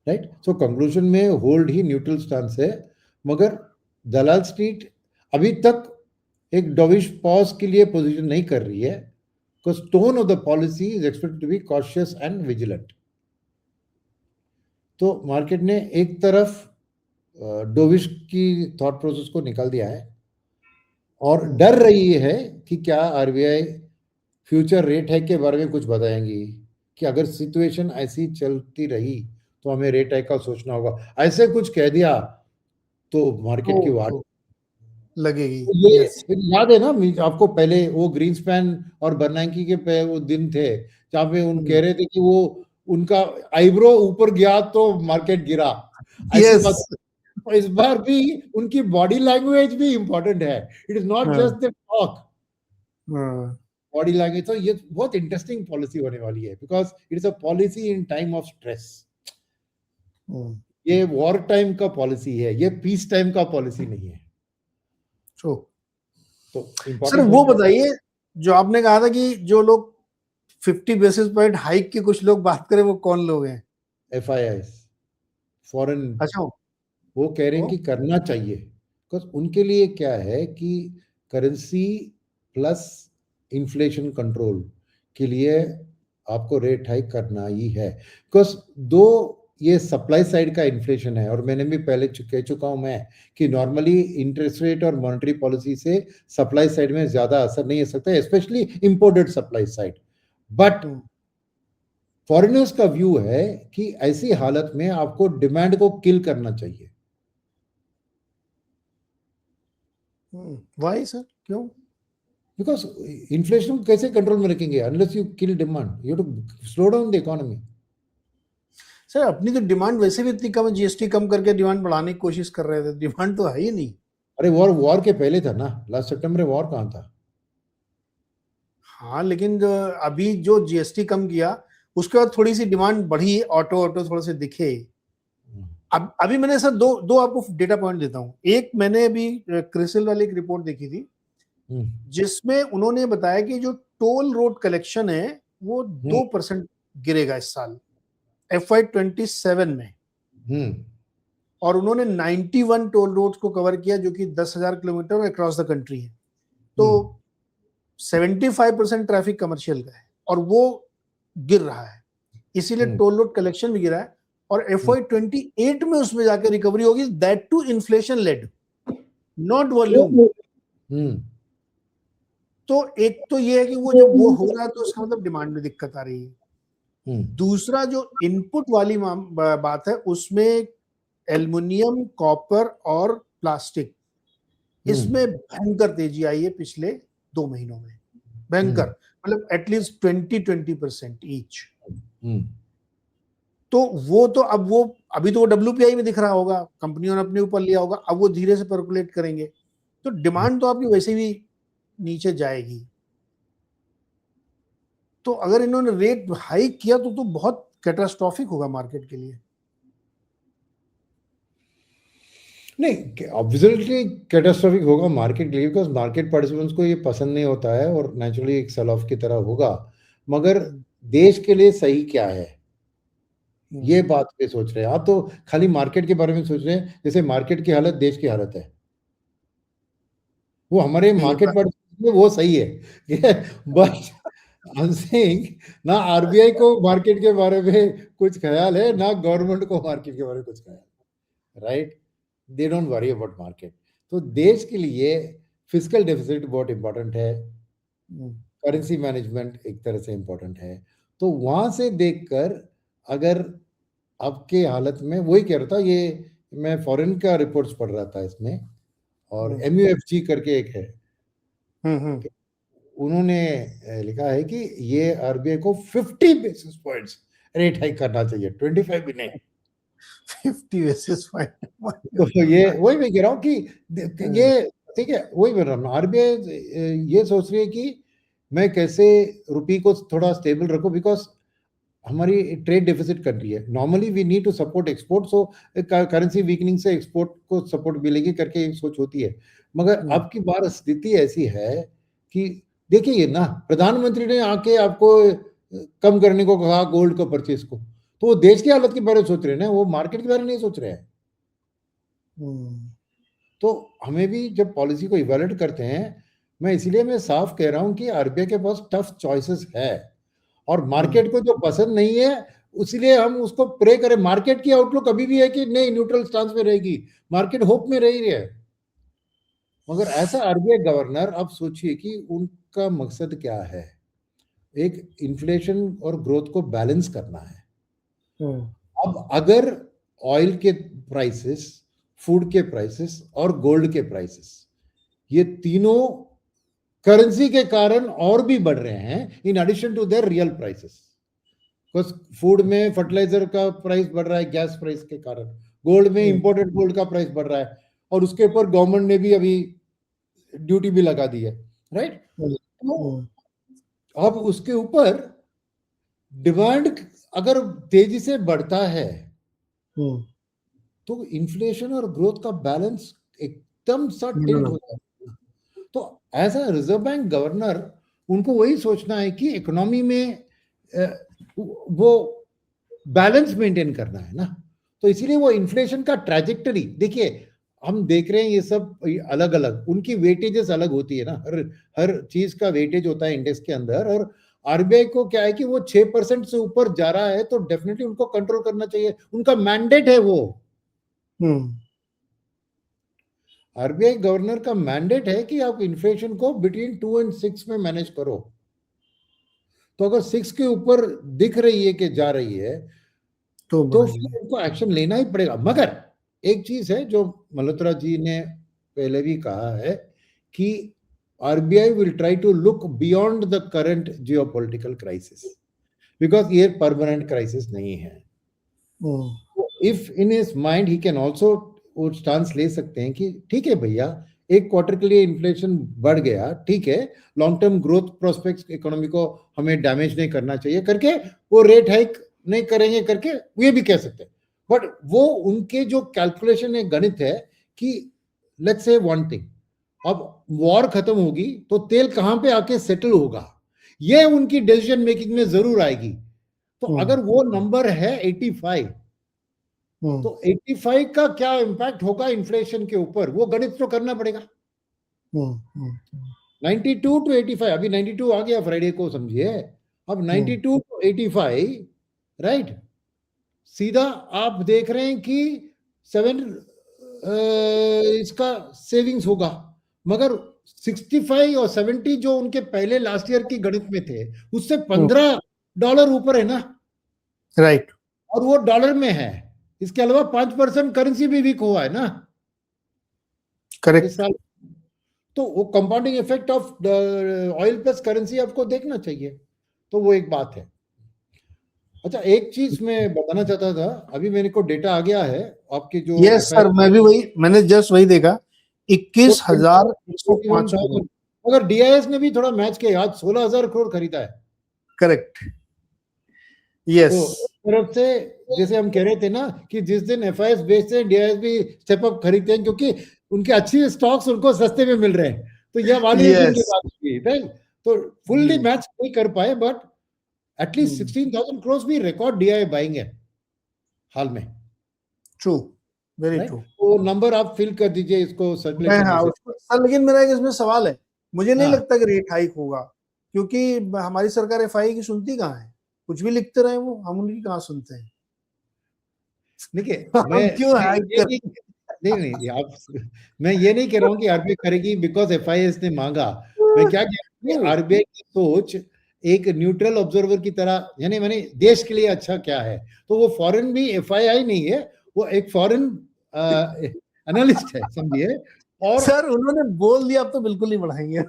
राइट. सो कंक्लूजन में होल्ड ही न्यूट्रल स्टांस है. मगर दलाल स्ट्रीट अभी तक एक डॉविश पॉज के लिए पोजीशन नहीं कर रही है, because tone of the policy is expected to be cautious and vigilant. तो मार्केट ने एक तरफ डोविश की थॉट प्रोसेस को निकाल दिया है और डर रही है कि क्या आरबीआई फ्यूचर रेट हाइक के बारे में कुछ बताएंगी, कि अगर सिचुएशन ऐसी चलती रही तो हमें रेट हाइक का सोचना होगा. ऐसे कुछ कह दिया तो मार्केट की वाट लगेगी. ये याद है ना आपको, पहले वो ग्रीनस्पैन और बर्नांकी के वो दिन थे जहां पे उन कह रहे थे कि वो उनका आईब्रो ऊपर गया तो मार्केट गिरा. ऐसी बात. इस बार भी उनकी बॉडी लैंग्वेज भी इंपॉर्टेंट है. It is not just the talk, body language. तो ये बहुत इंटरेस्टिंग पॉलिसी होने वाली है, because it is a policy in time of stress. ये वॉर टाइम का पॉलिसी है, ये पीस टाइम का पॉलिसी नहीं है. तो सर वो बताइए, जो आपने कहा था कि जो लोग 50 बेसिस पॉइंट हाइक की कुछ लोग बात करें, वो कौन लोग हैं? FIIs, foreign. अच्छा. वो कह रहे हैं कि करना चाहिए, बिकॉज उनके लिए क्या है कि करेंसी प्लस इन्फ्लेशन कंट्रोल के लिए आपको रेट हाइक करना ही है. बिकॉज दो ये सप्लाई साइड का इन्फ्लेशन है, और मैंने भी पहले कह चुका हूं मैं कि नॉर्मली इंटरेस्ट रेट और मॉनेटरी पॉलिसी से सप्लाई साइड में ज्यादा असर नहीं हो सकता, specially imported supply side. But foreigners का व्यू है कि ऐसी हालत में आपको डिमांड को किल करना चाहिए. व्हाई सर, क्यों? बिकॉज इन्फ्लेशन कैसे कंट्रोल में रखेंगे unless you kill demand, you have to slow down the economy. Sir अपनी तो डिमांड वैसे भी इतनी कम है, जीएसटी कम करके डिमांड बढ़ाने की कोशिश कर रहे थे, डिमांड तो है ही नहीं. अरे वॉर के पहले था ना, लास्ट सितंबर में वॉर कहाँ था? हाँ, लेकिन अभी जो जीएसटी कम किया उसके बाद थोड़ी सी डिमांड बढ़ी, ऑटो थोड़े से दिखे. अब अभी मैंने सर दो आपको डेटा पॉइंट देता हूँ. एक मैंने अभी क्रिसिल वाली एक रिपोर्ट देखी थी, जिसमें उन्होंने बताया कि जो टोल रोड कलेक्शन है वो 2% गिरेगा इस साल FY27 में. और उन्होंने 91 टोल रोड्स को कवर किया, जो कि 10,000 किलोमीटर अक्रॉस द कंट्री है. तो 75% ट्रैफिक कमर्शियल का है और वो गिर रहा है, इसीलिए टोल रोड कलेक्शन भी गिरा है. और FY28 में उसमें जाकर रिकवरी होगी, that too inflation led, not volume. तो एक तो ये है कि वो जब वो हो रहा है तो उसका मतलब डिमांड में दिक्कत आ रही है. दूसरा जो इनपुट वाली बात है, उसमें एल्युमिनियम, कॉपर और प्लास्टिक, इसमें भयंकर तेजी आई है पिछले 2 महीनों में. भयंकर, मतलब एटलीस्ट 20% ईच. तो वो तो अब वो अभी तो वो WPI में दिख रहा होगा, कंपनियों ने अपने ऊपर लिया होगा, अब वो धीरे से परकुलेट करेंगे, तो डिमांड तो आपकी वैसे भी नीचे जाएगी. तो अगर इन्होंने रेट हाइक किया तो बहुत कैटास्ट्रॉफिक होगा मार्केट के लिए. नहीं, ऑब्वियसली कैटास्ट्रॉफिक होगा मार्केट के लिए, बिकॉज मार्केट पार्टिसिपेंट्स को ये पसंद नहीं होता है और नेचुरली एक सेल ऑफ की तरह होगा. मगर देश के लिए सही क्या है? ये बात पे सोच रहे हैं। आप तो खाली मार्केट के बारे में सोच रहे हैं, जैसे मार्केट की हालत देश की हालत है। वो हमारे मार्केट पर वो सही है, बट आई एम सेइंग ना आरबीआई को मार्केट के बारे में कुछ ख्याल है, ना गवर्नमेंट को मार्केट के बारे में कुछ ख्याल है, right? They don't worry about market. तो देश के लिए फिस्कल डेफिसिट बहुत इंपॉर्टेंट है, करेंसी मैनेजमेंट एक तरह से इंपॉर्टेंट है। तो वहां से देखकर अगर आपके हालत में, वही कह रहा था, ये मैं फॉरेन का रिपोर्ट्स पढ़ रहा था इसमें, और MUFG करके एक है, उन्होंने लिखा है कि ये आरबीआई को 50 बेसिस पॉइंट्स रेट हाइक करना चाहिए, 25 भी नहीं, 50 बेसिस पॉइंट। तो ये वही मैं कह रहा हूँ कि ये ठीक है, वही बोल रहा हूँ, आरबीआई ये सोच रही है कि मैं कैसे रुपये को थोड़ा स्टेबल रखूं, बिकॉज हमारी ट्रेड डेफिसिट कर रही है। Normally we need to support export, so currency weakening से एक्सपोर्ट को सपोर्ट मिलेगी करके एक सोच होती है। मगर अब की बार स्थिति ऐसी है कि देखिए ना, प्रधानमंत्री ने आके आपको कम करने को कहा गोल्ड को परचेज को, तो वो देश की हालत के बारे में सोच रहे हैं ना, वो मार्केट के बारे में नहीं सोच रहे हैं। तो हमें भी जब पॉलिसी को इवैल्यूएट करते हैं, मैं इसीलिए मैं साफ कह रहा हूं कि आरबीआई के पास टफ चॉइसेस है, और मार्केट को जो पसंद नहीं है इसलिए हम उसको प्रे करें। मार्केट की आउटलुक अभी भी है कि नहीं, न्यूट्रल स्टांस में रहेगी, मार्केट होप में रही है। मगर ऐसा आरबीआई गवर्नर, अब सोचिए कि उनका मकसद क्या है, एक इन्फ्लेशन और ग्रोथ को बैलेंस करना है। अब अगर ऑयल के प्राइसेस, फूड के प्राइसेस और गोल्ड के प्राइसेस, ये तीनों करेंसी के कारण और भी बढ़ रहे हैं, in addition to their real prices, because food में फर्टिलाइजर का प्राइस बढ़ रहा है गैस प्राइस के कारण, गोल्ड में इंपोर्टेड गोल्ड का प्राइस बढ़ रहा है, और उसके ऊपर गवर्नमेंट ने भी अभी ड्यूटी भी लगा दी है, राइट? तो अब उसके ऊपर डिमांड अगर तेजी से बढ़ता है तो इन्फ्लेशन और ग्रोथ का बैलेंस एकदम सा टिल्ट हो जाता है। तो as a reserve bank governor उनको वही सोचना है कि इकोनॉमी में वो बैलेंस मेंटेन करना है ना। तो इसीलिए वो इन्फ्लेशन का ट्रैजेक्टरी देखिए, हम देख रहे हैं ये सब अलग अलग, उनकी वेटेजेस अलग होती है ना, हर चीज का वेटेज होता है इंडेक्स के अंदर, और आरबीआई को क्या है कि वो 6% से ऊपर जा रहा है तो डेफिनेटली उनको कंट्रोल करना चाहिए, उनका मैंडेट है वो। आरबीआई गवर्नर का मैंडेट है कि आप इन्फ्लेशन को बिटवीन 2 और 6 में मैनेज करो। तो अगर 6 के ऊपर दिख रही है कि जा रही है तो फिर उनको एक्शन लेना ही पड़ेगा। मगर एक चीज है जो मल्होत्रा जी ने पहले भी कहा है कि RBI will try to look beyond the current geopolitical crisis, because ये परमानेंट क्राइसिस नहीं है। If in his mind he can also वो स्टांस ले सकते हैं कि ठीक है भैया, एक क्वार्टर के लिए इन्फ्लेशन बढ़ गया, ठीक है, long term growth prospects economy को हमें डैमेज नहीं करना चाहिए करके वो रेट हाइक नहीं करेंगे करके ये भी कह सकते हैं। बट वो उनके जो कैलकुलेशन है, गणित है कि लेट्स से वन थिंग, अब वॉर खत्म होगी तो तेल कहां पे आके सेटल होगा, ये उनकी डिसीजन मेकिंग में जरूर आएगी। तो अगर वो नंबर है 85, तो 85 का क्या इंपैक्ट होगा इन्फ्लेशन के ऊपर, वो गणित तो करना पड़ेगा। 92 टू 85, अभी 92 आ गया फ्राइडे को, समझिए, अब 92 टू 85, राइट? सीधा आप देख रहे हैं कि 7 इसका सेविंग्स होगा, मगर 65 और 70 जो उनके पहले लास्ट ईयर की गणित में थे उससे $15 ऊपर है ना, राइट? और वो डॉलर में है। इसके अलावा 5% करेंसी भी वीक हुआ है ना, करेक्ट। तो वो compounding effect of oil plus currency आपको देखना चाहिए। तो वो एक बात है। अच्छा, एक चीज मैं बताना चाहता था, अभी मेरे को डेटा आ गया है आपके जो यस सर, मैं भी मैंने जस्ट वही देखा, 21,105 करोड़। मगर डीआईएस ने भी थोड़ा मैच किया, आज 16,000 करोड़ खरीदा है। Correct, yes. तो तरफ से जैसे हम कह रहे थे ना कि जिस दिन एफआईएस बेचते हैं डीआईएस भी स्टेप अप खरीदते हैं, क्योंकि उनके अच्छी स्टॉक्स उनको सस्ते में मिल रहे हैं। तो यह वाली दिन की बात थी, राइट? तो फुल्ली मैच नहीं कर पाए, बट एटलीस्ट 16,000 करोड़ भी रिकॉर्ड डीआई बाइंग है। हाल में, ट्रू, वेरी राइट? ट्रू। वो नंबर आप फिल कर दीजिए इसको सर्कुलेट करने से। सर लेकिन मेरा एक इसमें सवाल है, मुझे नहीं हाँ लगता कि रेट हाइक होगा, क्योंकि हमारी सरकार एफआई की सुनती कहाँ है, कुछ भी लिखते रहे वो, हम उनकी कहाँ सुनते हैं। देखिए, हम क्यों मैं हाइक ये कर। नहीं नहीं नहीं, आप, मैं ये नहीं कह रहा हूँ कि आरबीआई करेगी बिकॉज एफआईएस ने मांगा। मैं क्या कह रहा हूँ कि आरबीआई की सोच एक न्यूट्रल ऑब्जर्वर की तरह, यानी मैंने देश के लिए अच्छा क्या है, तो वो फॉरेन भी एफआईआई नहीं है, वो एक फॉरेन एनालिस्ट है, समझिए। और सर उन्होंने बोल दिया, अब तो बिल्कुल नहीं बढ़ाएंगे।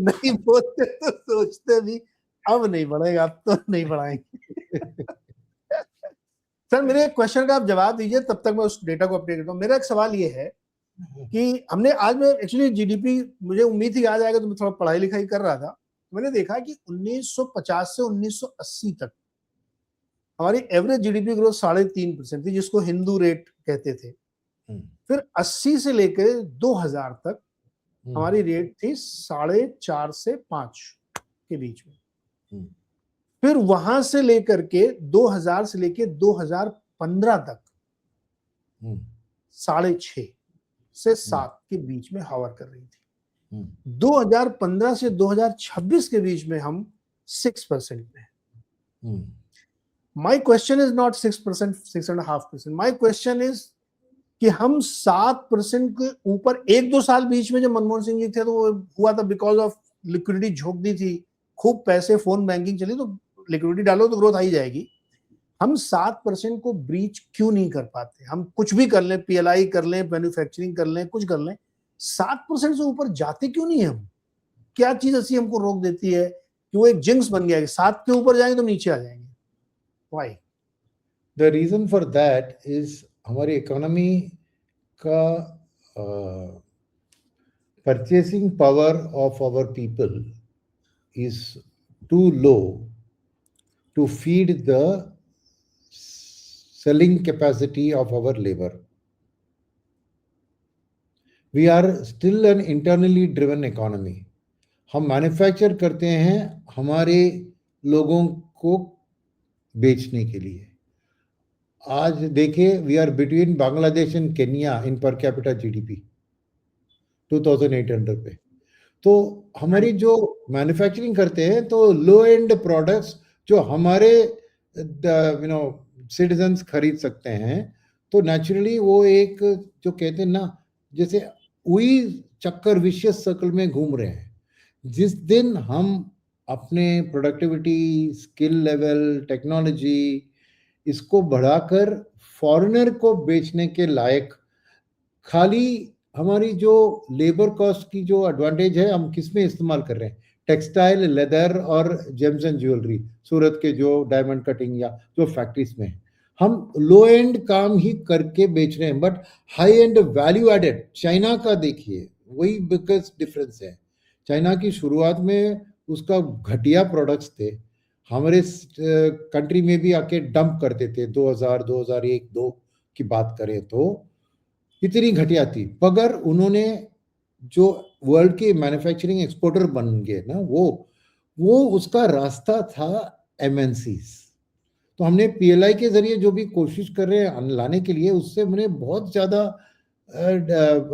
नहीं बोलते तो सोचते भी अब नहीं बढ़ेगा, अब तो नहीं बढ़ाएंगे। सर मेरे एक क्वेश्चन का आप जवाब दीजिए, तब तक मैं उस डेटा को अपडेट करता हूँ। मेरा एक सवाल ये है कि हमने आज में एक्चुअली जीडीपी, मुझे उम्मीद थी आज आएगा, तो मैं थोड़ा पढ़ाई लिखाई कर रहा था, मैंने देखा कि 1950 से 1980 तक हमारी एवरेज जीडीपी ग्रोथ 3.5% थी, जिसको हिंदू रेट कहते थे। फिर 80 से लेकर 2000 तक हमारी रेट थी 4.5 से 5 के बीच में। फिर वहां से लेकर के 2000 से लेकर 2015 तक 6.5 से 7 के बीच में हवर कर रही थी। 2015 से 2026 के बीच में हम 6% में। My question is not 6%, 6.5%। My question is कि हम 7% के ऊपर, 1-2 साल बीच में जब मनमोहन सिंह जी थे तो वो हुआ था बिकॉज ऑफ लिक्विडिटी झोंक दी थी, खूब पैसे, फोन बैंकिंग चली, तो लिक्विडिटी डालो तो ग्रोथ आई जाएगी। हम 7% को ब्रीच क्यों नहीं कर पाते? हम कुछ भी कर लें, पीएलआई कर लें, मैन्युफैक्चरिंग कर लें, कुछ कर लें, 7% से ऊपर जाते क्यों नहीं हम? क्या चीज ऐसी हमको रोक देती है कि वो एक जिंक्स बन गया है, 7 के ऊपर जाएंगे तो नीचे आ जाएंगे? Why? The reason for that is हमारी इकोनॉमी का purchasing power of our people is too low to feed the selling capacity of our labor. We are still an internally driven economy. हम मैन्युफैक्चर करते हैं हमारे लोगों को बेचने के लिए। आज देखिए, we are between Bangladesh and Kenya in per capita GDP 2800 पे। तो हमारी जो मैन्युफैक्चरिंग करते हैं, तो लो एंड प्रोडक्ट्स जो हमारे सिटीजन्स खरीद सकते हैं, तो नेचुरली वो एक जो कहते हैं ना, जैसे वही चक्कर, विशियस सर्कल में घूम रहे हैं। जिस दिन हम अपने प्रोडक्टिविटी, स्किल लेवल, टेक्नोलॉजी इसको बढ़ाकर फॉरेनर को बेचने के लायक, खाली हमारी जो लेबर कॉस्ट की जो एडवांटेज है हम किस में इस्तेमाल कर रहे हैं? टेक्सटाइल, लेदर और जेम्स एंड ज्वेलरी, सूरत के जो डायमंड कटिंग या जो फैक्ट्रीज में हम लो एंड काम ही करके बेच रहे हैं, but high end value added China का देखिए, वही बिगेस्ट डिफरेंस है। चाइना की शुरुआत में उसका घटिया प्रोडक्ट्स थे, हमारे कंट्री में भी आके डंप करते थे। 2000, 2001, 2 की बात करें तो इतनी घटिया थी, मगर उन्होंने जो वर्ल्ड के मैन्युफैक्चरिंग एक्सपोर्टर बन गए ना, वो उसका रास्ता था एमएनसीज। तो हमने पीएलआई के जरिए जो भी कोशिश कर रहे हैं लाने के लिए, उससे हमें बहुत ज़्यादा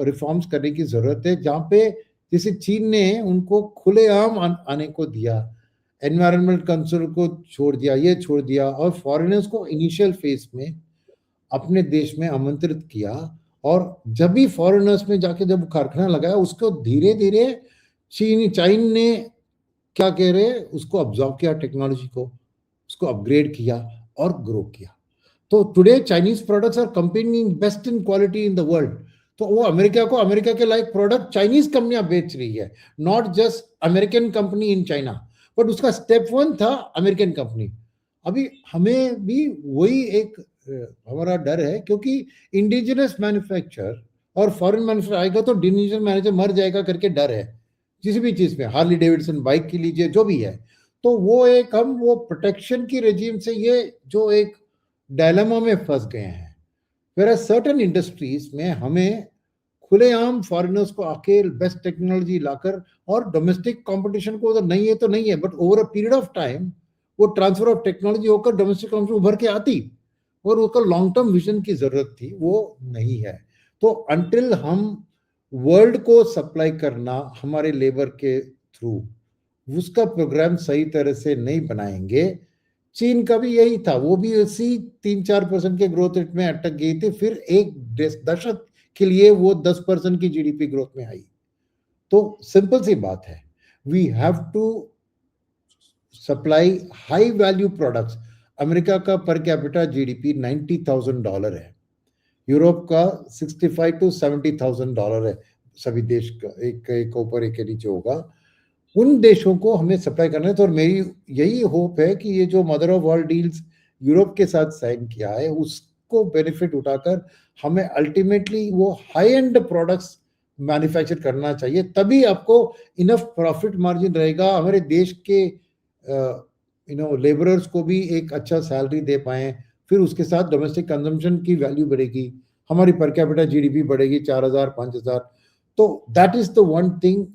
रिफॉर्म्स करने की ज़रूरत है। जहाँ पे जैसे चीन ने उनको खुलेआम आने को दिया, एनवायरमेंट कंसर्न को छोड़ दिया, ये छोड़ दिया, और फॉरेनर्स को इनिशियल फेज में अपने देश में आमंत्रित किया, और जब भी फॉरेनर्स में जाके जब कारखाना लगाया, उसको धीरे धीरे चाइन ने क्या कह रहे, उसको ऑब्जर्व किया, टेक्नोलॉजी को उसको अपग्रेड किया और ग्रो किया। तो today Chinese products are competing best in quality in the world. तो वो अमेरिका को अमेरिका के लायक प्रोडक्ट चाइनीज कंपनियां बेच रही है, not just American company in China, but उसका स्टेप 1 था अमेरिकन कंपनी। अभी हमें भी वही एक हमारा डर है, क्योंकि इंडिजिनस मैन्युफैक्चर और फॉरेन मैन्युफैक्चर आएगा तो इंडिजिनस मैन्युफैक्चर मर जाएगा करके डर है किसी भी चीज में। हार्ली डेविडसन बाइक की लीजिए, जो भी है, तो वो एक हम वो प्रोटेक्शन की रेजिम से ये जो एक डायलेमा में फंस गए हैं। फिर सर्टेन इंडस्ट्रीज में हमें खुलेआम फॉरेनर्स को आके बेस्ट टेक्नोलॉजी लाकर, और डोमेस्टिक कंपटीशन को तो नहीं है तो नहीं है, but over a period of time वो ट्रांसफर ऑफ टेक्नोलॉजी होकर डोमेस्टिक कंपनी उभर के आती, और उसका लॉन्ग टर्म विजन की जरूरत थी, वो नहीं है। तो अंटिल हम वर्ल्ड को सप्लाई करना हमारे लेबर के थ्रू उसका प्रोग्राम सही तरह से नहीं बनाएंगे, चीन का भी यही था, वो भी इसी 3-4% के ग्रोथ रेट में अटक गई थी, फिर एक दशक के लिए वो 10% की जीडीपी ग्रोथ में आई। तो सिंपल सी बात है, we have to supply high value products. America का पर कैपिटा जीडीपी $90,000 है, यूरोप का $65,000 to $70,000 है, सभी देश का एक ऊपर एक के नीचे होगा। उन देशों को हमें सप्लाई करना है। तो मेरी यही होप है कि ये जो mother of all deals Europe के साथ साइन किया है उसको बेनिफिट उठाकर हमें अल्टीमेटली वो हाई एंड प्रोडक्ट्स मैन्युफैक्चर करना चाहिए, तभी आपको इनफ प्रॉफिट मार्जिन रहेगा, हमारे देश के लेबरर्स को भी एक अच्छा सैलरी दे पाए, फिर उसके साथ डोमेस्टिक कंजम्पशन की वैल्यू बढ़ेगी, हमारी पर कैपिटा जीडीपी बढ़ेगी 4,000-5,000। तो that is the one thing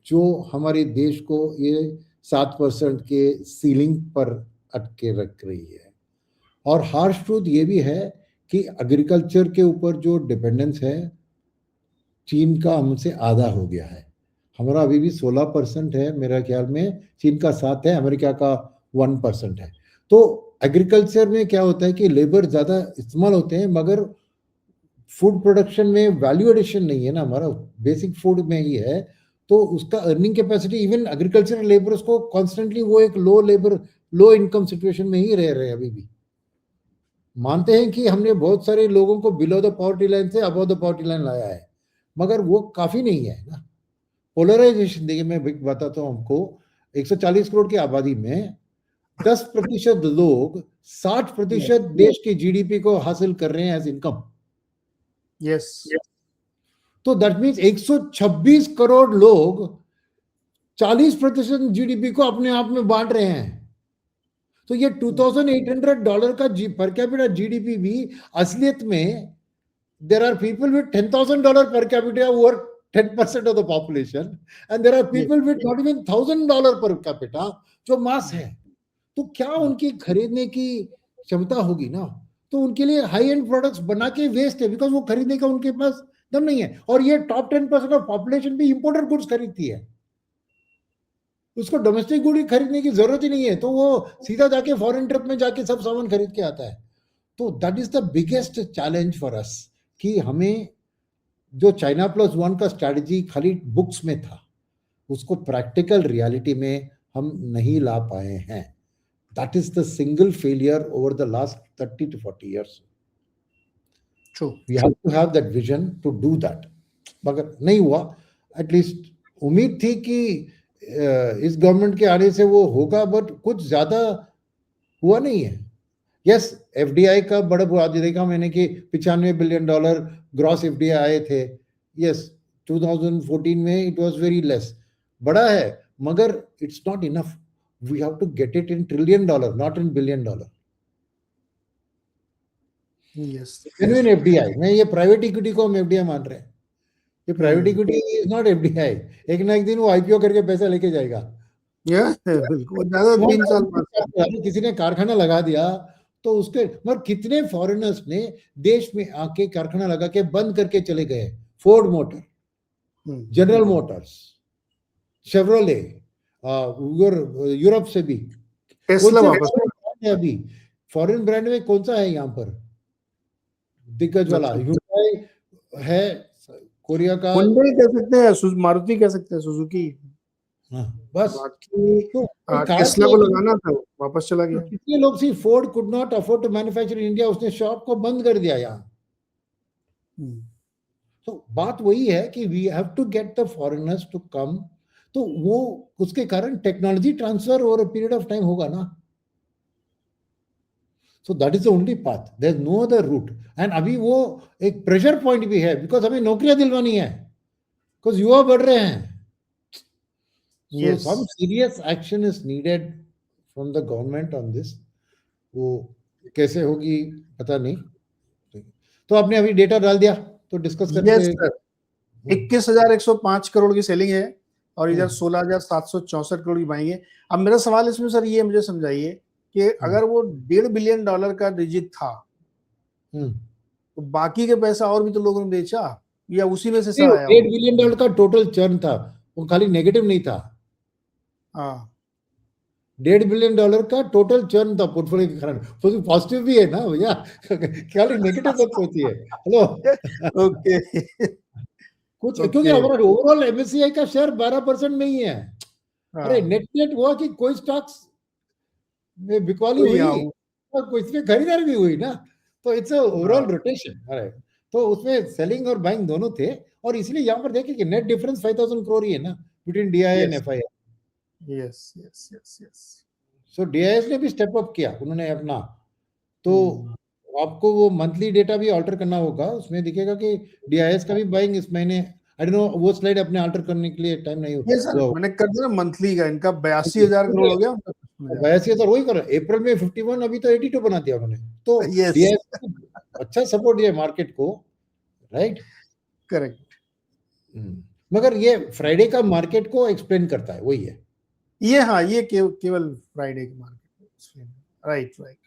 जो हमारे देश को ये 7% के सीलिंग पर अटके रख रही है। और हार्श ट्रूथ ये भी है कि एग्रीकल्चर के ऊपर जो डिपेंडेंस है चीन का हमसे आधा हो गया है, हमारा अभी भी 16% है मेरा ख्याल में, चीन का 7 है, अमेरिका का 1% है। तो एग्रीकल्चर में क्या होता है कि लेबर ज्यादा इस्तेमाल होते हैं, मगर फूड प्रोडक्शन में वैल्यू एडिशन नहीं है ना, हमारा बेसिक फूड में ही है, तो उसका earning capacity even agricultural labours को कॉन्स्टेंटली वो एक लो इनकम सिचुएशन में ही रह रहे हैं अभी भी। मानते हैं कि हमने बहुत सारे लोगों को बिलो द पॉवर्टी लाइन से अबव द पॉवर्टी लाइन लाया है, मगर वो काफी नहीं है ना। पोलराइजेशन देखिए, मैं बताता हूँ हमको, 140 करोड़ की आबादी में 10% लोग 60% देश की जीडीपी को हासिल कर रहे हैं एज इनकम। यस, तो दैट मीन्स 126 करोड़ लोग 40% जीडीपी को अपने आप में बांट रहे हैं। तो ये $2,800 का पर कैपिटा जीडीपी भी असलियत में there are people with $10,000 per capita who are 10% of the population, and there are people with not even $1,000 per capita जो मास है। तो क्या उनकी खरीदने की क्षमता होगी ना, तो उनके लिए हाई एंड प्रोडक्ट्स बना के वेस्ट है, बिकॉज वो खरीदने का उनके पास दम नहीं है। और ये टॉप 10% ऑफ पॉपुलेशन भी इंपोर्टेड गुड्स खरीदती है, उसको डोमेस्टिक गुड खरीदने की जरूरत ही नहीं है, तो वो सीधा जाके फॉरेन ट्रिप में जाके सब सामान खरीद के आता है। तो that is the biggest challenge for us कि हमें जो चाइना +1 का स्ट्रैटेजी खाली बुक्स में था, उसको प्रैक्टिकल रियलिटी में हम नहीं ला पाए हैं। That is the single failure over the last 30 to 40 years. True, we have to have that vision to do that, मगर नहीं हुआ। एटलीस्ट उम्मीद थी कि इस गवर्नमेंट के आने से वो होगा, बट कुछ ज्यादा हुआ नहीं है। यस, एफडीआई का बड़ा बुरा देखा मैंने कि $95 बिलियन ग्रॉस एफडीआई आए थे। यस, 2014 में इट वाज वेरी लेस, बड़ा है, मगर it's not enough. We have to get it in $1 trillion, not in $1 billion. Yes, genuine FDI, मैं ये प्राइवेट इक्विटी को हम एफडीआई मान रहे हैं, ये private equity is not FDI. एक ना एक दिन वो आईपीओ करके पैसा लेके जाएगा। बिल्कुल, ज्यादा 3 साल बाद किसी ने कारखाना लगा दिया तो उसके, मगर कितने फॉरेनर्स ने देश में आके कारखाना लगा के बंद करके चले गए। Ford motor, general Motors, Chevrolet, Europe से भी टेस्ला वापस है। अभी फॉरेन ब्रांड में कौन सा है यहाँ पर दिग्गज वाला? Hyundai है, कोरिया का Hyundai कह सकते हैं, मारुति कह सकते हैं, सुजुकी, बस। बाकी तो टेस्ला को लगाना था, वापस चला गया। कितने लोग see Ford could not afford to manufacture in India, उसने शॉप को बंद कर दिया यहाँ। तो बात वही है कि we have to get the foreigners to come, तो वो उसके कारण technology transfer over a period of time होगा ना। So that is the only path, there is no other route. And अभी वो एक प्रेशर पॉइंट भी है, बिकॉज हमें नौकरियां दिलवानी है, बिकॉज युवा बढ़ रहे हैं। So some serious action is needed from the government on this. वो कैसे होगी पता नहीं। तो आपने अभी डेटा डाल दिया तो डिस्कस करते हैं। 21,105 करोड़ की सेलिंग है और इधर 16,764 करोड़ की बाइंग है। अब मेरा सवाल इसमें सर ये मुझे समझाइए कि अगर वो $1.5 बिलियन का डिजिट था तो बाकी के पैसा और भी तो लोगों ने बेचा या उसी में से सब आया $8 बिलियन का टोटल चर्न था, वो खाली नेगेटिव नहीं था। हाँ $1.5 बिलियन का टोटल चर्न था पोर्टफोलियो के कारण। तो पॉजिटिव भी है ना भैया, खाली नेगेटिव मत सोचिए। हेलो ओके कुछ क्योंकि हमारा ओवरऑल एमएससीआई का शेयर 12% में ही है। अरे नेट नेट हुआ कि कोई स्टॉक्स में बिकवाली हुई और कुछ में खरीदारी भी हुई ना, तो इट्स ओवरऑल रोटेशन। अरे तो उसमें सेलिंग और बाइंग दोनों थे, और इसलिए यहाँ पर देखिए कि नेट डिफरेंस 5,000 करोड़ ही है ना between DI and FII. Yes yes yes yes. So DIs ने भी स्टेप अप किया उन्होंने अपना। तो आपको वो मंथली डेटा भी ऑल्टर करना होगा, उसमें दिखेगा कि डीआईएस का भी बाइंग इस महीने, आई डोंट नो वो स्लाइड अपने ऑल्टर करने के लिए टाइम नहीं हुआ। मैंने कर दिया मंथली का, इनका 82,000 करोड़ हो गया। 82,000 वही कर, अप्रैल में 51, अभी तो 82 बना दिया उन्होंने। तो डीआईएस अच्छा सपोर्ट दिया मार्केट को, राइट? करेक्ट। मगर ये फ्राइडे का मार्केट को एक्सप्लेन करता है, वही है ये। हाँ ये केवल फ्राइडे के मार्केट, राइट राइट।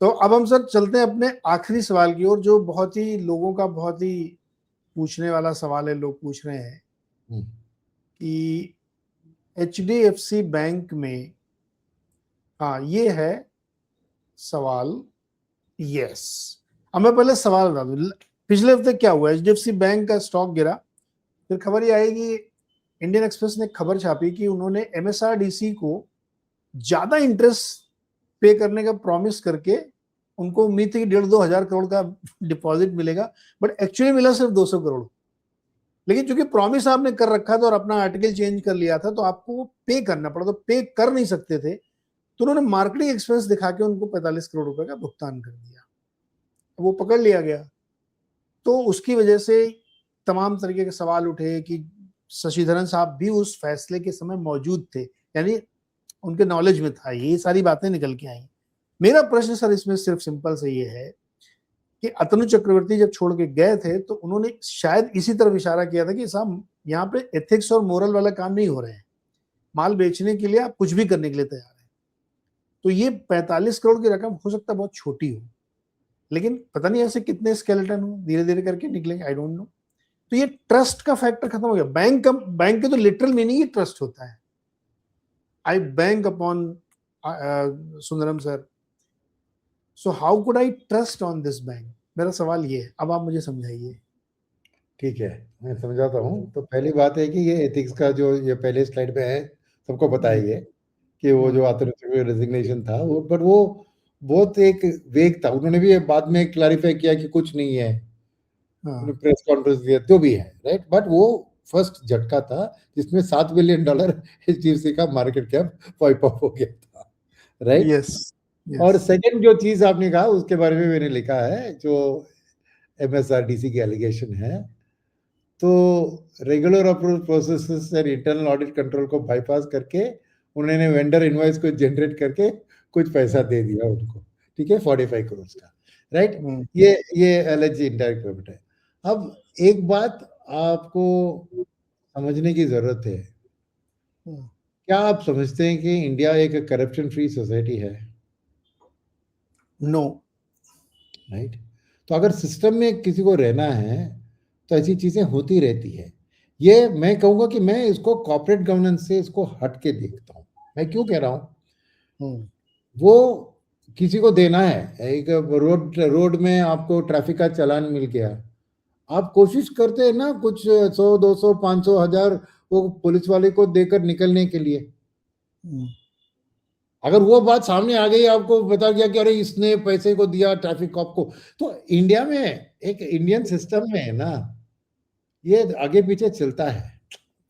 तो अब हम सर चलते हैं अपने आखिरी सवाल की ओर, जो बहुत ही लोगों का बहुत ही पूछने वाला सवाल है। लोग पूछ रहे हैं कि एचडीएफसी बैंक में, हाँ ये है सवाल। यस, अब मैं पहले सवाल बता दूं, पिछले हफ्ते क्या हुआ, एचडीएफसी बैंक का स्टॉक गिरा, फिर खबर ये आई कि इंडियन एक्सप्रेस ने खबर छापी कि उन्होंने एमएसआरडीसी को ज्यादा इंटरेस्ट पे करने का प्रॉमिस करके, उनको उम्मीद थी कि 1,500-2,000 करोड़ का डिपॉजिट मिलेगा, बट एक्चुअली मिला सिर्फ 200 करोड़। लेकिन चूंकि प्रॉमिस आपने कर रखा था और अपना आर्टिकल चेंज कर लिया था, तो आपको वो पे करना पड़ा, तो पे कर नहीं सकते थे, तो उन्होंने मार्केटिंग एक्सपेंस दिखा के उनको 45 करोड़ रुपए का भुगतान कर दिया। वो पकड़ लिया गया। तो उसकी वजह से तमाम तरीके के सवाल उठे कि शशिधरन साहब भी उस फैसले के समय मौजूद थे, यानी उनके नॉलेज में था, ये सारी बातें निकल के आई। मेरा प्रश्न सर इसमें सिर्फ सिंपल से ये है कि अतनु चक्रवर्ती जब छोड़ के गए थे, तो उन्होंने शायद इसी तरफ इशारा किया था कि साहब यहाँ पे एथिक्स और मोरल वाला काम नहीं हो रहे हैं, माल बेचने के लिए आप कुछ भी करने के लिए तैयार हैं। तो ये 45 करोड़ की रकम हो सकता है बहुत छोटी हो, लेकिन पता नहीं ऐसे कितने स्केलेटन हो, धीरे धीरे करके निकलेंगे, आई डोंट नो। तो ये ट्रस्ट का फैक्टर खत्म हो गया। बैंक के तो लिटरल मीनिंग ही ट्रस्ट होता है। I bank upon Sundaram sir, so how could I trust on this bank? मेरा सवाल ये है, अब आप मुझे समझाइए। ठीक है, मैं समझाता हूँ। तो पहली बात है कि ये एथिक्स का जो ये पहले स्लाइड में है, सबको पता है ये कि वो जो रेजिग्नेशन था वो, बट वो बहुत एक वेग था। उन्होंने भी बाद में क्लैरिफाई किया कि कुछ नहीं है, प्रेस कॉन्फ्रेंस दिया तो भी है, राइट? बट वो फर्स्ट झटका था जिसमें $7 बिलियन एचडीएफसी का मार्केट कैप वाइप ऑफ हो गया था, राइट? यस। और सेकंड जो चीज आपने कहा उसके बारे में मैंने लिखा है, जो एमएसआरडीसी की एलिगेशन है। तो regular approval processes and internal audit control को बाईपास करके उन्होंने वेंडर इनवॉइस को जनरेट करके कुछ पैसा दे दिया उनको, ठीक है, 45 करोड़ का, राइट? ये एलएच इनडायरेक्ट पेमेंट है। अब एक बात आपको समझने की जरूरत है, क्या आप समझते हैं कि इंडिया एक करप्शन फ्री सोसाइटी है? नो। राइट? तो अगर सिस्टम में किसी को रहना है तो ऐसी चीजें होती रहती है। ये मैं कहूंगा कि मैं इसको कॉर्पोरेट गवर्नेंस से इसको हट के देखता हूँ। मैं क्यों कह रहा हूँ, वो किसी को देना है, एक रोड में आपको ट्रैफिक का चालान मिल गया, आप कोशिश करते हैं ना कुछ 100, 200, 500, 1000 वो पुलिस वाले को देकर निकलने के लिए। अगर वो बात सामने आ गई, आपको बता गया कि अरे इसने पैसे को दिया ट्रैफिक कॉप को, तो इंडिया में एक इंडियन सिस्टम में है ना, ये आगे पीछे चलता है।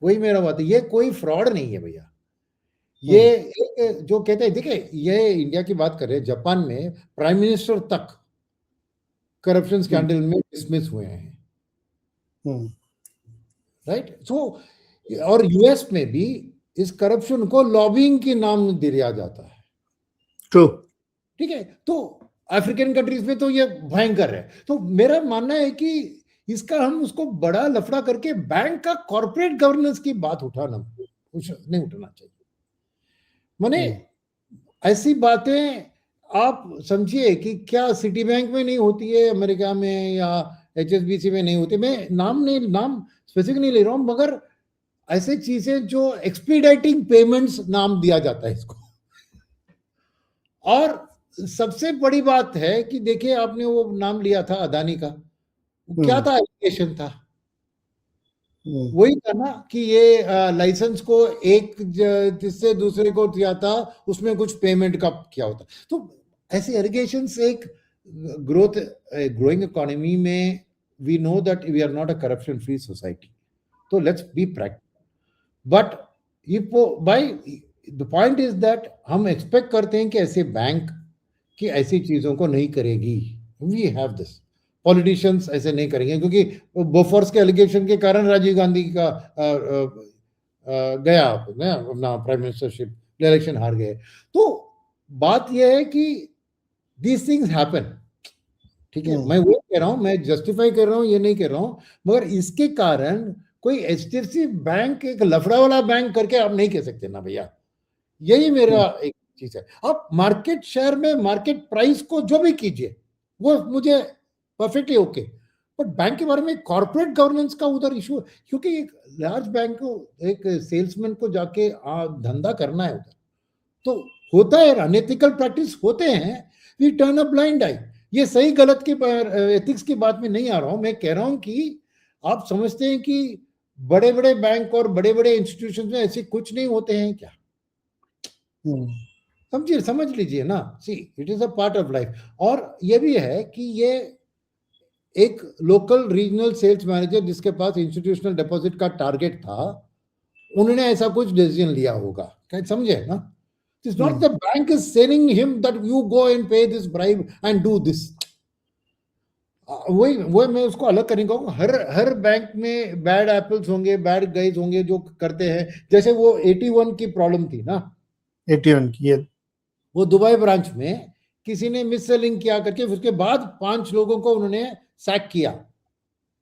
वही मेरा बात है, ये कोई फ्रॉड नहीं है भैया। ये एक जो कहते हैं, देखिए ये इंडिया की बात कर रहे हैं, जापान में प्राइम मिनिस्टर तक करप्शन स्कैंडल में डिसमिस हुए हैं, राइट? सो और यूएस में भी इस करप्शन को लॉबिंग के नाम दिया जाता है, ट्रू, ठीक है? तो अफ्रीकन कंट्रीज में तो ये भयंकर है। तो मेरा मानना है कि इसका हम उसको बड़ा लफड़ा करके बैंक का कॉर्पोरेट गवर्नेंस की बात उठाना नहीं उठाना चाहिए। माने ऐसी बातें आप समझिए कि क्या सिटी बैंक में नहीं होती है अमेरिका में, या HSBC में नहीं होती। मैं नाम स्पेसिफिक नहीं ले रहा हूं, मगर ऐसे चीजें जो एक्सपीडाइटिंग पेमेंट्स नाम दिया जाता है इसको। और सबसे बड़ी बात है कि देखिए, आपने वो नाम लिया था अदानी का, क्या था, एलिगेशन था, वही था ना कि ये लाइसेंस को एक जिससे दूसरे को दिया था, उसमें कुछ पेमेंट का क्या होता। तो ऐसे एलिगेशंस एक ग्रोइंग इकोनॉमी में, we know that we are not a corruption free society, तो let's be practical. But if by the point is that हम एक्सपेक्ट करते हैं कि ऐसे बैंक की ऐसी चीजों को नहीं करेगी, वी हैव दिस, पॉलिटिशियंस ऐसे नहीं करेंगे, क्योंकि बोफोर्स के एलिगेशन के कारण राजीव गांधी का गया अपना प्राइम मिनिस्टरशिप, इलेक्शन हार गए। तो बात यह है कि दीज थिंग्स हैपन, ठीक है, मैं वो कह रहा हूं, मैं जस्टिफाई कर रहा हूं, ये नहीं कह रहा हूं, मगर इसके कारण कोई HDFC बैंक एक लफड़ा वाला बैंक करके आप नहीं कह सकते ना भैया। यही मेरा एक चीज है। आप मार्केट शेयर में मार्केट प्राइस को जो भी कीजिए, वो मुझे परफेक्टली ओके, बट बैंक के बारे में कॉर्पोरेट गवर्नेंस का उधर इशू, क्योंकि एक लार्ज बैंक को, एक सेल्समैन को जाके धंधा करना है उधर, तो होता है, अनएथिकल प्रैक्टिस होते हैं, वी टर्न अ ब्लाइंड आई। ये सही गलत की एथिक्स की बात में नहीं आ रहा हूं, मैं कह रहा हूं कि आप समझते हैं कि बड़े बड़े बैंक और बड़े बड़े इंस्टीट्यूशन में ऐसे कुछ नहीं होते हैं क्या? समझिए, समझ लीजिए ना, see it is a part of life. और ये भी है कि ये एक लोकल रीजनल सेल्स मैनेजर जिसके पास इंस्टीट्यूशनल डिपॉजिट का टारगेट था, उन्होंने ऐसा कुछ डिसीजन लिया होगा, क्या समझे ना? It's not the bank is selling him that you go and pay this bribe and do this. वही मैं उसको अलग करने कहूँगा। हर बैंक में बैड एप्पल्स होंगे, बैड गाइज होंगे जो करते हैं, जैसे वो 81 की प्रॉब्लम थी ना, 81 की, ये वो दुबई ब्रांच में किसी ने मिस सेलिंग किया करके, उसके बाद 5 लोगों को उन्होंने सैक किया।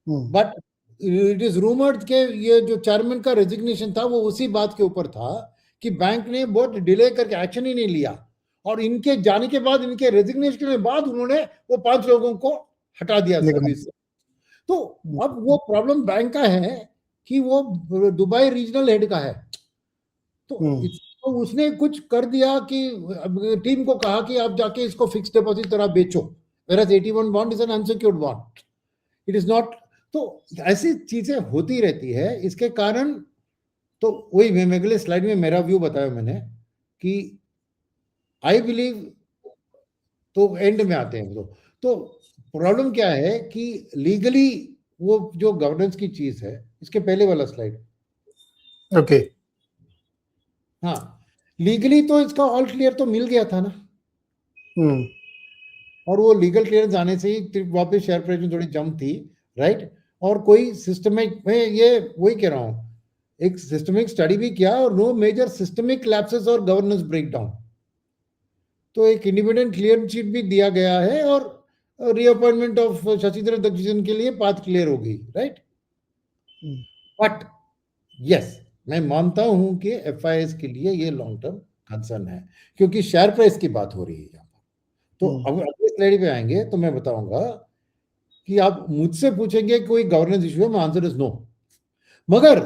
बट इट इज रूमर्ड के ये जो चेयरमैन का रेजिग्नेशन था, वो उसी बात के ऊपर था कि बैंक ने बहुत डिले करके एक्शन ही नहीं लिया, और इनके जाने के बाद, इनके रेजिग्नेशन के बाद उन्होंने वो 5 लोगों को हटा दिया सर्विस से। तो अब वो प्रॉब्लम बैंक का है कि वो दुबई रीजनल हेड का है। तो उसने कुछ कर दिया कि टीम को कहा कि आप जाके इसको फिक्स डिपॉजिट तरह बेचो, whereas 81 bond is an unsecured bond, it is not. तो ऐसी चीजें होती रहती है, इसके कारण। तो वही मैं अगले स्लाइड में मेरा व्यू बताया मैंने कि आई बिलीव, तो एंड में आते हैं। तो प्रॉब्लम क्या है कि लीगली वो जो गवर्नेंस की चीज है, इसके पहले वाला स्लाइड, ओके, हाँ, लीगली तो इसका ऑल क्लियर तो मिल गया था ना, और वो लीगल क्लियरेंस आने से ही वापस शेयर प्राइस में थोड़ी जंप थी, राइट। और कोई सिस्टमिक, मैं ये वही कह रहा हूँ, एक सिस्टमिक स्टडी भी किया, और नो मेजर सिस्टमिक लैप्सेस और गवर्नेंस ब्रेकडाउन। तो एक इंडिपेंडेंट क्लियर शीट भी दिया गया है, और रीअपॉइंटमेंट ऑफ शशिधर दक्षिण के लिए बात क्लियर हो गई, राइट। बट यस, मैं मानता हूं कि FIS के लिए ये लॉन्ग टर्म कंसर्न है, क्योंकि शेयर प्राइस की बात हो रही है यहाँ पर। तो अब अगले स्लाइड पे आएंगे तो मैं बताऊंगा कि आप मुझसे पूछेंगे कोई गवर्नेंस इशू है, मैं आंसर इज नो। मगर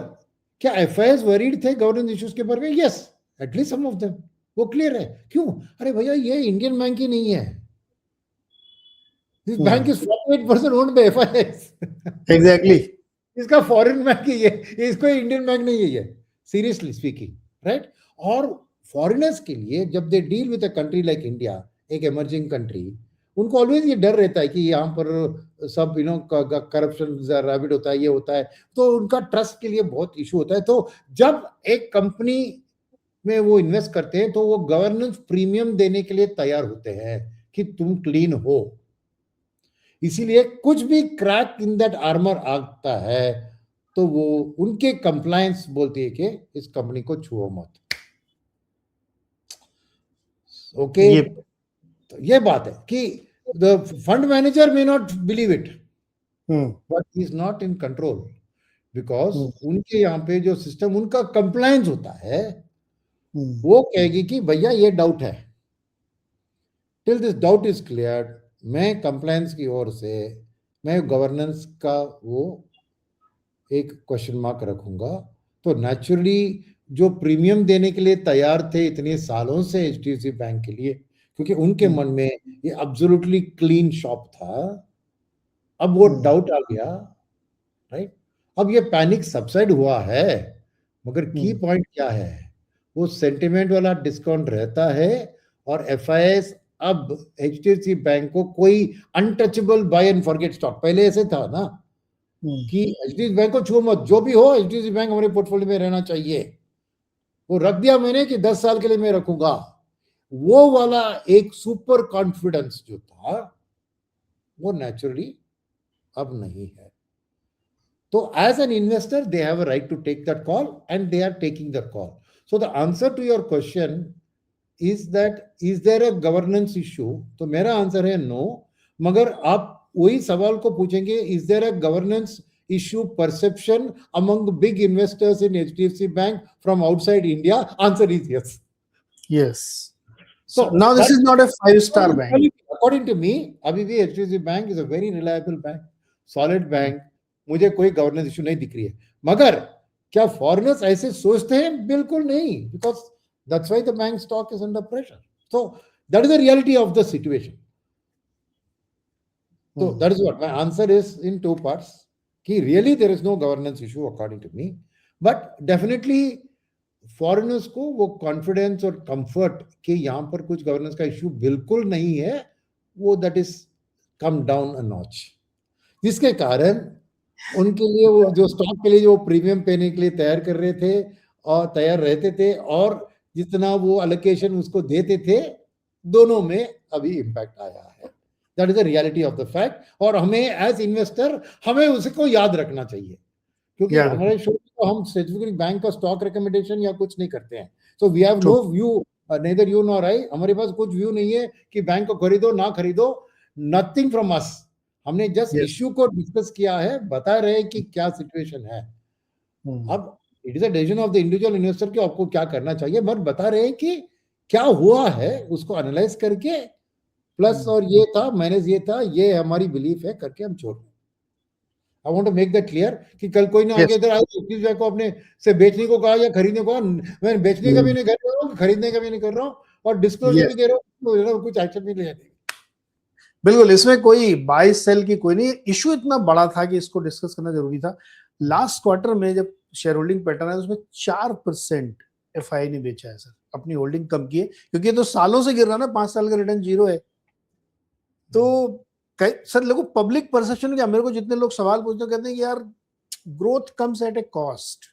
क्या FIS वरीड थे गवर्नेंस इश्यूज के बारे में? Yes, at least some of them, वो क्लियर है। क्यों? अरे भैया, ये इंडियन बैंक ही नहीं है, this bank is 48% owned by FIS। Exactly, इसका फॉरेन बैंक ही है, इसको इंडियन बैंक नहीं है ये, सीरियसली स्पीकिंग, राइट। और फॉरेनर्स के लिए जब they deal with a country like India, एक इमर्जिंग कंट्री, उनको ऑलवेज ये डर रहता है कि यहाँ पर सब करप्शन रैबिड होता है, ये होता है, तो उनका ट्रस्ट के लिए बहुत इशू होता है। तो जब एक कंपनी में वो इन्वेस्ट करते हैं, तो वो गवर्नेंस प्रीमियम देने के लिए तैयार होते हैं कि तुम क्लीन हो। इसीलिए कुछ भी क्रैक इन दैट आर्मर आता है, तो वो उनके कंप्लायंस बोलती है कि इस कंपनी को छुओ मत। ओके, तो ये बात है कि the fund manager may not believe it, but he is not in control, because उनके यहाँ पे जो सिस्टम, उनका कंप्लायंस होता है, वो कहेगी कि भैया ये डाउट है, till this doubt is clear, मैं कंप्लायंस की ओर से मैं गवर्नेंस का वो एक क्वेश्चन मार्क रखूंगा। तो नेचुरली जो प्रीमियम देने के लिए तैयार थे इतने सालों से एचडीएफसी बैंक के लिए, क्योंकि उनके मन में ये एब्सोल्युटली क्लीन शॉप था, अब वो डाउट आ गया, राइट? अब ये पैनिक सबसाइड हुआ है, मगर की पॉइंट क्या है, वो सेंटिमेंट वाला डिस्काउंट रहता है और एफआईएस अब एचडीएफसी बैंक को कोई untouchable buy and forget stock, पहले ऐसे था ना कि एचडीएफसी बैंक को छू मत, जो भी हो एचडीएफसी बैंक हमारे पोर्टफोलियो में रहना चाहिए, वो रख दिया मैंने कि 10 साल के लिए मैं रखूंगा, वो वाला एक सुपर कॉन्फिडेंस जो था वो नेचुरली अब नहीं है। तो as an investor, they have a right to take that call and they are taking the call. So the answer to your question is that is there a governance issue? तो मेरा answer है no, मगर आप वही सवाल को पूछेंगे is there a governance issue perception among big investors in HDFC Bank from outside India? Answer is yes. Yes. So now this is not a 5-star bank. According to me, अभी भी HDFC Bank is a very reliable bank, solid bank. मुझे कोई governance issue नहीं दिख रही है, मगर क्या फॉरेनर्स ऐसे सोचते हैं? बिल्कुल नहीं, because that's why the bank stock is under pressure. So that is the reality of the situation. So that is what my answer is in two parts. कि really there is no governance issue according to me, but definitely foreigners को वो confidence और comfort कि यहाँ पर कुछ governance का issue बिल्कुल नहीं है, वो that is come down a notch, जिसके कारण उनके लिए वो जो स्टॉक के लिए जो प्रीमियम पेने के लिए तैयार कर रहे थे और तैयार रहते थे और जितना वो अलोकेशन उसको देते थे, दोनों में अभी इम्पैक्ट आया है. That is the reality of the fact. और हमें एज इन्वेस्टर हमें उसको याद रखना चाहिए, क्योंकि हमारे शो में हम स्पेसिफिकली बैंक का स्टॉक रिकमेंडेशन या कुछ नहीं करते हैं. So we have no view, neither you nor I, हमारे पास कुछ व्यू नहीं है कि बैंक को खरीदो ना खरीदो, नथिंग फ्रॉम अस. हमने जस्ट इश्यू को डिस्कस किया है, बता रहे हैं कि क्या सिचुएशन है. अब it is a decision of the individual investor कि आपको क्या करना चाहिए, बट बता रहे हैं कि क्या हुआ है उसको एनालाइज करके, प्लस और ये था मैनेज, ये था, ये हमारी बिलीफ है करके हम छोड़ रहे. I want to make that clear कि कल कोई ना आगे इधर आए को अपने से बेचने को कहा या खरीदने को, मैं बेचने का भी नहीं कर रहा हूँ, खरीदने का भी नहीं कर रहा हूँ, और डिस्क्लोजर भी दे रहा हूँ, कुछ एक्शन नहीं लेने. बिल्कुल, इसमें कोई बाय सेल की कोई नहीं. इशू इतना बड़ा था कि इसको डिस्कस करना जरूरी था. लास्ट क्वार्टर में जब शेयर होल्डिंग पैटर्न है उसमें 4% एफआई ने बेचा है सर, अपनी होल्डिंग कम की है, क्योंकि ये तो सालों से गिर रहा ना, 5 साल का रिटर्न 0 है. तो सर लोगों पब्लिक परसेप्शन क्या, मेरे को जितने लोग सवाल पूछते हैं कहते हैं कि यार growth comes at A cost.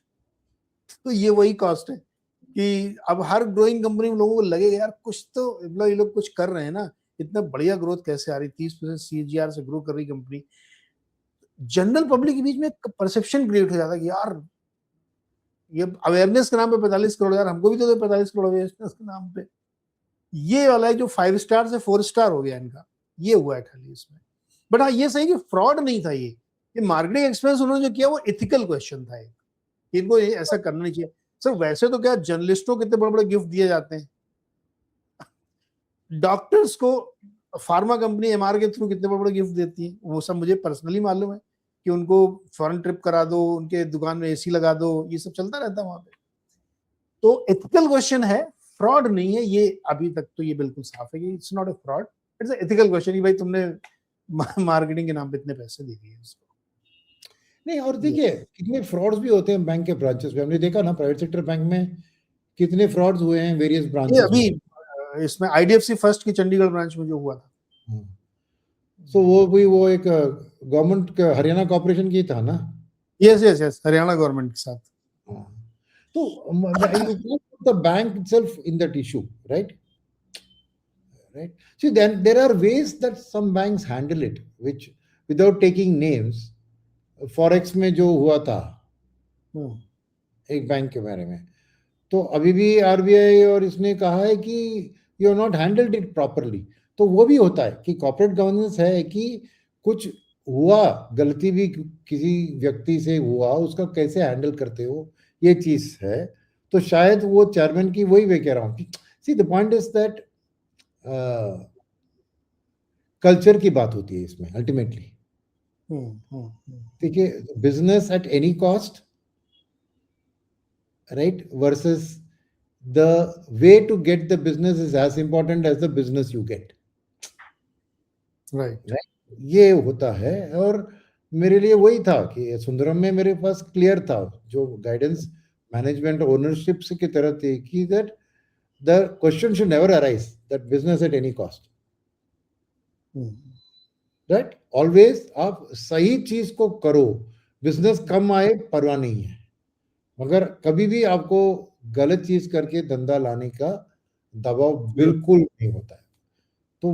तो ये वही कॉस्ट है कि अब हर ग्रोइंग कंपनी में लोगों को लगेगा यार कुछ तो ये लोग कुछ कर रहे हैं ना, इतना बढ़िया ग्रोथ कैसे आ रही, 30% सीजीआर से ग्रो कर रही कंपनी. जनरल पब्लिक के बीच में परसेप्शन क्रिएट हो जाता है कि यार ये अवेयरनेस के नाम पे 45 करोड़, यार हमको भी तो 45 करोड़ अवेयरनेस के नाम पे. ये वाला है जो 5 स्टार से 4 स्टार हो गया इनका, ये हुआ है खाली इसमें. बट हाँ ये सही कि फ्रॉड नहीं था, ये मार्केटिंग एक्सपेंस उन्होंने जो किया वो इथिकल क्वेश्चन था, इनको ऐसा करना नहीं चाहिए. सर वैसे तो क्या जर्नलिस्टों को कितने बड़े बड़े गिफ्ट दिए जाते हैं, डॉक्टर्स को फार्मा कंपनी एमआर के थ्रू कितने बड़े गिफ्ट देती है, वो सब मुझे पर्सनली मालूम है कि उनको फॉरेन ट्रिप करा दो, उनके दुकान में एसी लगा दो, ये सब चलता रहता है वहां पे. तो एथिकल क्वेश्चन है, फ्रॉड नहीं है. ये अभी तक तो ये बिल्कुल साफ है कि it's not a fraud, it's ethical question. भाई तुमने मार्केटिंग के नाम पे इतने पैसे दे दिए उसको नहीं. और देखिए कितने फ्रॉड्स भी होते हैं बैंक के ब्रांचेस में, हमने देखा ना प्राइवेट सेक्टर बैंक में कितने फ्रॉड्स हुए हैं वेरियस ब्रांचेस. अभी इसमें आईडीएफसी फर्स्ट की चंडीगढ़ ब्रांच में जो हुआ था, सो वो भी वो एक गवर्नमेंट का हरियाणा कॉर्पोरेशन की था ना. यस हरियाणा गवर्नमेंट के साथ. तो the bank itself in that issue, right? See, then there are ways that some banks handle it, which without taking names, forex में जो हुआ था एक बैंक के बारे में, तो अभी भी आरबीआई और इसने कहा है कि you are not handled it properly. तो वो भी होता है कि कॉर्पोरेट गवर्नेंस है कि कुछ हुआ, गलती भी किसी व्यक्ति से हुआ, उसका कैसे हैंडल करते हो, ये चीज है. तो शायद वो चेयरमैन की वही वे कह रहा हूँ. See the point is that culture की बात होती है इसमें अल्टीमेटली। देखिए, business at any cost, right, versus the way to get the business is as important as the business you get, right. ये होता है। और मेरे लिए वही था कि सुंदरम में मेरे पास क्लियर था, जो गाइडेंस मैनेजमेंट ओनरशिप की तरह थी कि that the question should never arise that business at any cost, right. Always आप सही चीज को करो, बिजनेस कम आए परवाह नहीं है, मगर कभी भी आपको गलत चीज करके धंधा लाने का दबाव बिल्कुल नहीं होता है। तो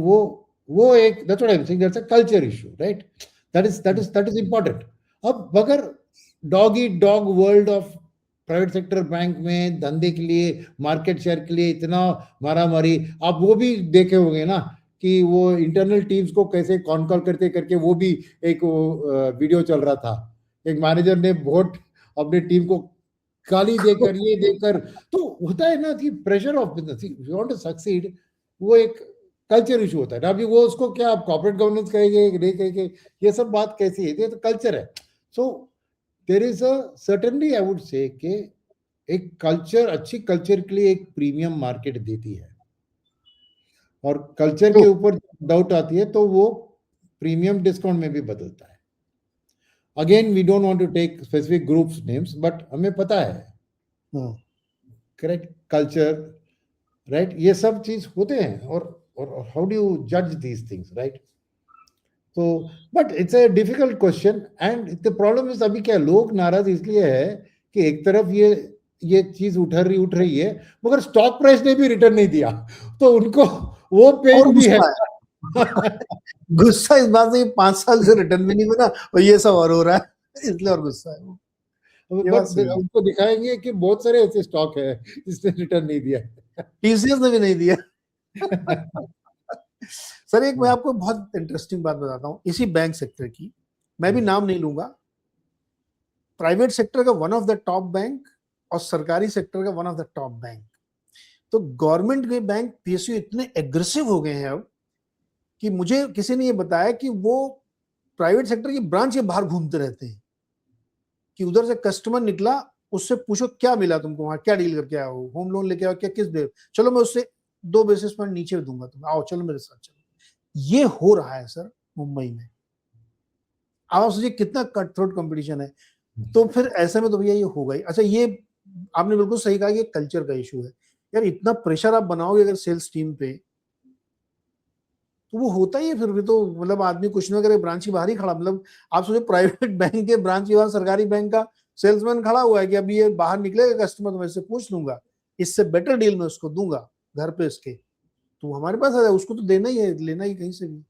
वो एक, that's what I am saying, that's a culture issue, right, that is important. अब अगर dog eat dog world of private sector bank में धंधे के लिए, मार्केट शेयर के लिए इतना मारा मारी, आप वो भी देखे होंगे ना कि वो इंटरनल टीम्स को कैसे कॉन कॉल करते करके, वो भी एक वीडियो चल रहा था, एक मैनेजर ने बहुत अपने टीम को गाली देकर, ये देकर, तो होता है ना कि pressure of business, you want to succeed, वो एक कल्चर इशू होता है ना। अभी वो उसको क्या आप कॉर्पोरेट गवर्नेंस कहेंगे नहीं कहेंगे, ये सब बात कैसी है, ये तो कल्चर है। So there is a certainly, I would say कि एक कल्चर, अच्छी कल्चर के लिए एक प्रीमियम मार्केट देती है, और कल्चर के ऊपर डाउट आती है तो वो प्रीमियम डिस्काउंट में भी बदलता है। Again we don't want to take specific groups names, but हमें पता है, करेक्ट, कल्चर, राइट, ये सब चीज होते हैं। और हाउ डू यू जज दीज थिंग्स, राइट। तो but it's a difficult question, and the problem is, अभी क्या लोग नाराज इसलिए है कि एक तरफ ये चीज उठ रही है, मगर स्टॉक प्राइस ने भी रिटर्न नहीं दिया, तो उनको वो पेन भी है। गुस्सा इस बात से 5 साल से रिटर्न भी नहीं मिला और ये सब और हो रहा है, इसलिए और गुस्सा है। बट उनको दिखाएंगे कि बहुत सारे ऐसे स्टॉक है जिसने रिटर्न नहीं दिया, टीसीएस ने भी नहीं दिया। सर एक मैं आपको बहुत इंटरेस्टिंग बात बताता हूँ इसी बैंक सेक्टर की, मैं भी नाम नहीं लूंगा। प्राइवेट सेक्टर का one of the top bank और सरकारी सेक्टर का one of the top bank, तो गवर्नमेंट के बैंक पीएसयू इतने एग्रेसिव हो गए हैं अब कि मुझे किसी ने ये बताया कि वो प्राइवेट सेक्टर की ब्रांच के बाहर घूमते रहते हैं कि उधर से कस्टमर निकला, उससे पूछो क्या मिला तुमको वहां, क्या डील करके आओ, होम लोन लेके आओ क्या, किस बेस, चलो मैं उससे 2 बेसिस पॉइंट नीचे दूंगा तुम्हें, आओ चलो मेरे साथ चलो। ये हो रहा है सर मुंबई में। आप सोचिए कितना कट थ्रोट कंपटीशन है। तो फिर ऐसे में तो भैया ये होगा ही। अच्छा ये आपने बिल्कुल सही कहा कि कल्चर का इशू है यार, इतना प्रेशर आप बनाओगे अगर सेल्स टीम पे तो वो होता ही है। फिर भी तो मतलब आदमी कुछ ना करे, ब्रांच के बाहर ही खड़ा, मतलब आप सोचो प्राइवेट बैंक के ब्रांच के बाहर सरकारी बैंक का सेल्समैन खड़ा हुआ है कि अभी ये बाहर निकलेगा कस्टमर तो मैं इससे पूछ लूंगा, इससे बेटर डील मैं उसको दूंगा घर पे इसके, तो हमारे पास है उसको तो देना ही है, लेना ही कहीं से भी।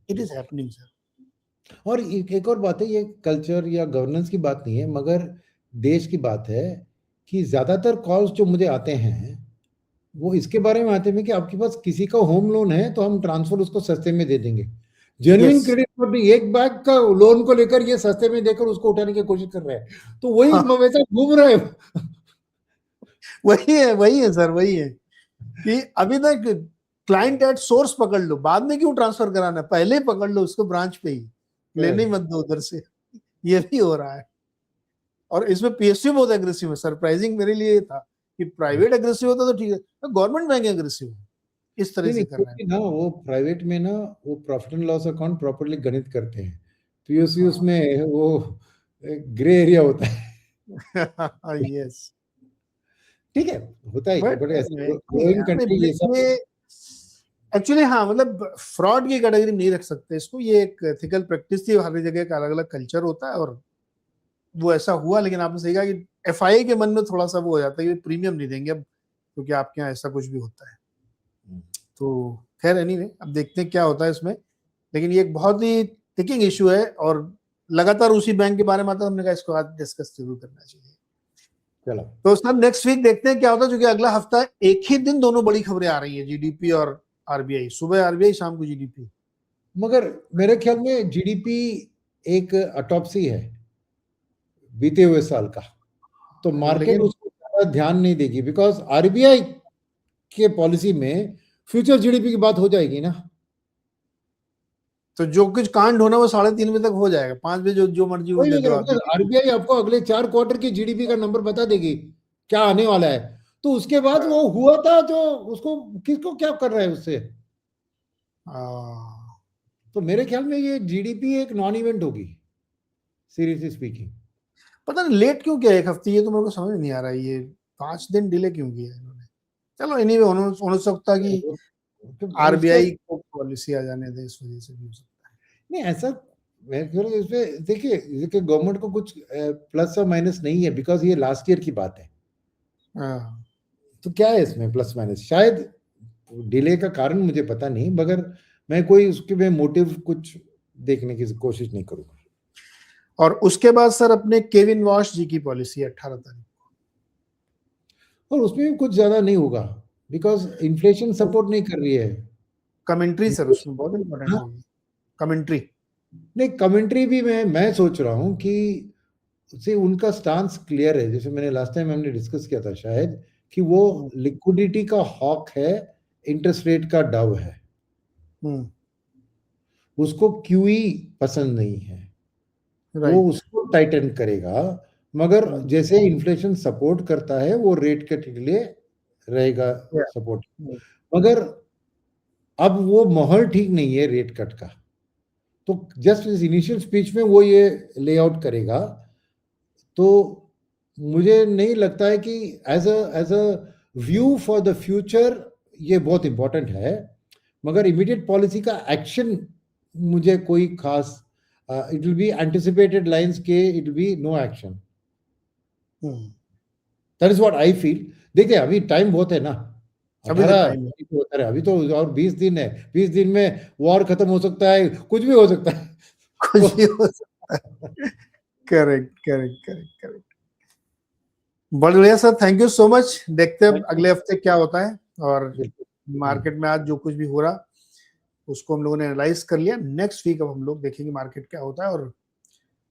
It is happening sir. और एक और बात है, ये कल्चर या गवर्नेंस की बात नहीं है, मगर देश की बात है कि ज्यादातर कॉल्स जो मुझे आते हैं वो इसके बारे में आते हैं कि आपके पास किसी का होम लोन है तो हम ट्रांसफर उसको सस्ते में दे देंगे। जेन्युइन क्रेडिट पर भी एक बैग का लोन को लेकर ये सस्ते में देकर उसको उठाने की कोशिश कर रहे हैं, तो वही वैसा घूम रहे हैं। वही है सर, वही है कि अभी तक क्लाइंट एट सोर्स पकड़ लो, बाद में क्यों ट्रांसफर कराना, पहले पकड़ लो उसको ब्रांच पे ही, लेने मत दो उधर से। ये भी हो रहा है और इसमें पीएसयू बहुत एग्रेसिव है। सरप्राइजिंग मेरे लिए था कि प्राइवेट एग्रेसिव होता तो ठीक है, गवर्नमेंट बैंक एग्रेसिव है, इस तरह से कर रहे हैं ना। वो प्राइवेट में ना वो profit and loss account properly गणित करते हैं, पीएसयू में वो ग्रे एरिया होता है। यस ठीक है, होता है, बट ग्रोइंग कंट्री ये सब एक्चुअली हाँ, मतलब फ्रॉड की कैटेगरी नहीं रख सकते इसको, ये एक एथिकल प्रैक्टिस थी, हर जगह का अलग अलग कल्चर होता है और वो ऐसा हुआ। लेकिन आपने सही कहा कि एफआईआई के मन में थोड़ा सा वो हो जाता है कि प्रीमियम नहीं देंगे अब, क्योंकि आपके यहाँ ऐसा कुछ भी होता है। तो खैर एनीवे, अब देखते हैं क्या होता है इसमें, लेकिन ये एक बहुत ही टिकिंग इशू है और लगातार उसी बैंक के बारे में आता है, हमने कहा इसको आज डिस्कस जरूर करना चाहिए। चलो तो सर नेक्स्ट वीक देखते हैं क्या होता है, क्योंकि अगला हफ्ता एक ही दिन दोनों बड़ी खबरें आ रही है, जीडीपी और आरबीआई, सुबह आरबीआई शाम को जीडीपी। मगर मेरे ख्याल में जीडीपी एक अटॉप्सी है बीते हुए साल का, तो मार्केट उसको ज्यादा ध्यान नहीं देगी, बिकॉज आरबीआई के पॉलिसी में फ्यूचर जीडीपी की बात हो जाएगी ना। तो जो कुछ कांड होना वो 3:30 बजे तक हो जाएगा, 5 बजे जो मर्जी वो दे दो आप। आरबीआई आपको अगले 4 क्वार्टर की जीडीपी का नंबर बता देगी क्या आने वाला है, तो उसके बाद वो हुआ था जो उसको किसको क्या कर रहा है उससे। तो मेरे ख्याल में ये जीडीपी एक नॉन इवेंट होगी सीरियसली स्पीकिंग। पता नहीं लेट क्यों किया 1 हफ्ते, ये तो मेरे को समझ नहीं आ रहा है, ये 5 दिन डिले क्यों किया इन्होंने। चलो एनीवे हो सकता है कि आरबीआई को पॉलिसी आ जाने दे, इस वजह से भी हो सकता है। नहीं ऐसा मैं कह रहा हूँ, इसमें देखिए गवर्नमेंट को कुछ प्लस और माइनस नहीं है, बिकॉज ये लास्ट ईयर की बात है। तो क्या है इसमें प्लस माइनस, शायद डिले का कारण मुझे पता नहीं, मगर मैं कोई उसके में मोटिव कुछ देखने की कोशिश नहीं करूंगा। और उसके बाद सर अपने केविन वॉश जी की पॉलिसी 18 तारीख को, और उसमें भी कुछ ज्यादा नहीं होगा बिकॉज इन्फ्लेशन सपोर्ट नहीं कर रही है। कमेंट्री सर उसमें बहुत इंपॉर्टेंट होगी कमेंट्री। नहीं कमेंट्री भी मैं सोच रहा हूँ कि से उनका स्टांस क्लियर है, जैसे मैंने लास्ट टाइम हमने डिस्कस किया था शायद, कि वो लिक्विडिटी का हॉक है, इंटरेस्ट रेट का डव है, उसको क्यूई पसंद नहीं है, वो उसको टाइटन करेगा, मगर जैसे इन्फ्लेशन सपोर्ट करता है वो रेट कट के लिए रहेगा सपोर्ट। मगर अब वो माहौल ठीक नहीं है रेट कट का, तो जस्ट इस इनिशियल स्पीच में वो ये लेआउट करेगा, तो मुझे नहीं लगता है कि as a view for the future ये बहुत इंपॉर्टेंट है, मगर इमीडिएट पॉलिसी का एक्शन मुझे कोई खास, it will be anticipated lines के, it will be no action, that is what I feel. देखिए अभी टाइम बहुत है ना, अभी तो और 20 दिन है, 20 दिन में वॉर खत्म हो सकता है, कुछ भी हो सकता है, कुछ भी हो सकता है। करेक्ट। बढ़िया sir, thank you so much. देखते हैं अगले हफ्ते क्या होता है, और मार्केट में आज जो कुछ भी हो रहा उसको हम लोगों ने एनालाइज कर लिया। नेक्स्ट वीक अब हम लोग देखेंगे मार्केट क्या होता है, और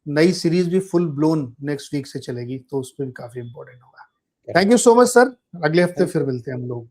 नई सीरीज भी फुल ब्लोन नेक्स्ट वीक से चलेगी, तो उस पर भी काफी इंपॉर्टेंट होगा। Thank you so much sir, अगले हफ्ते फिर मिलते हैं हम लोग।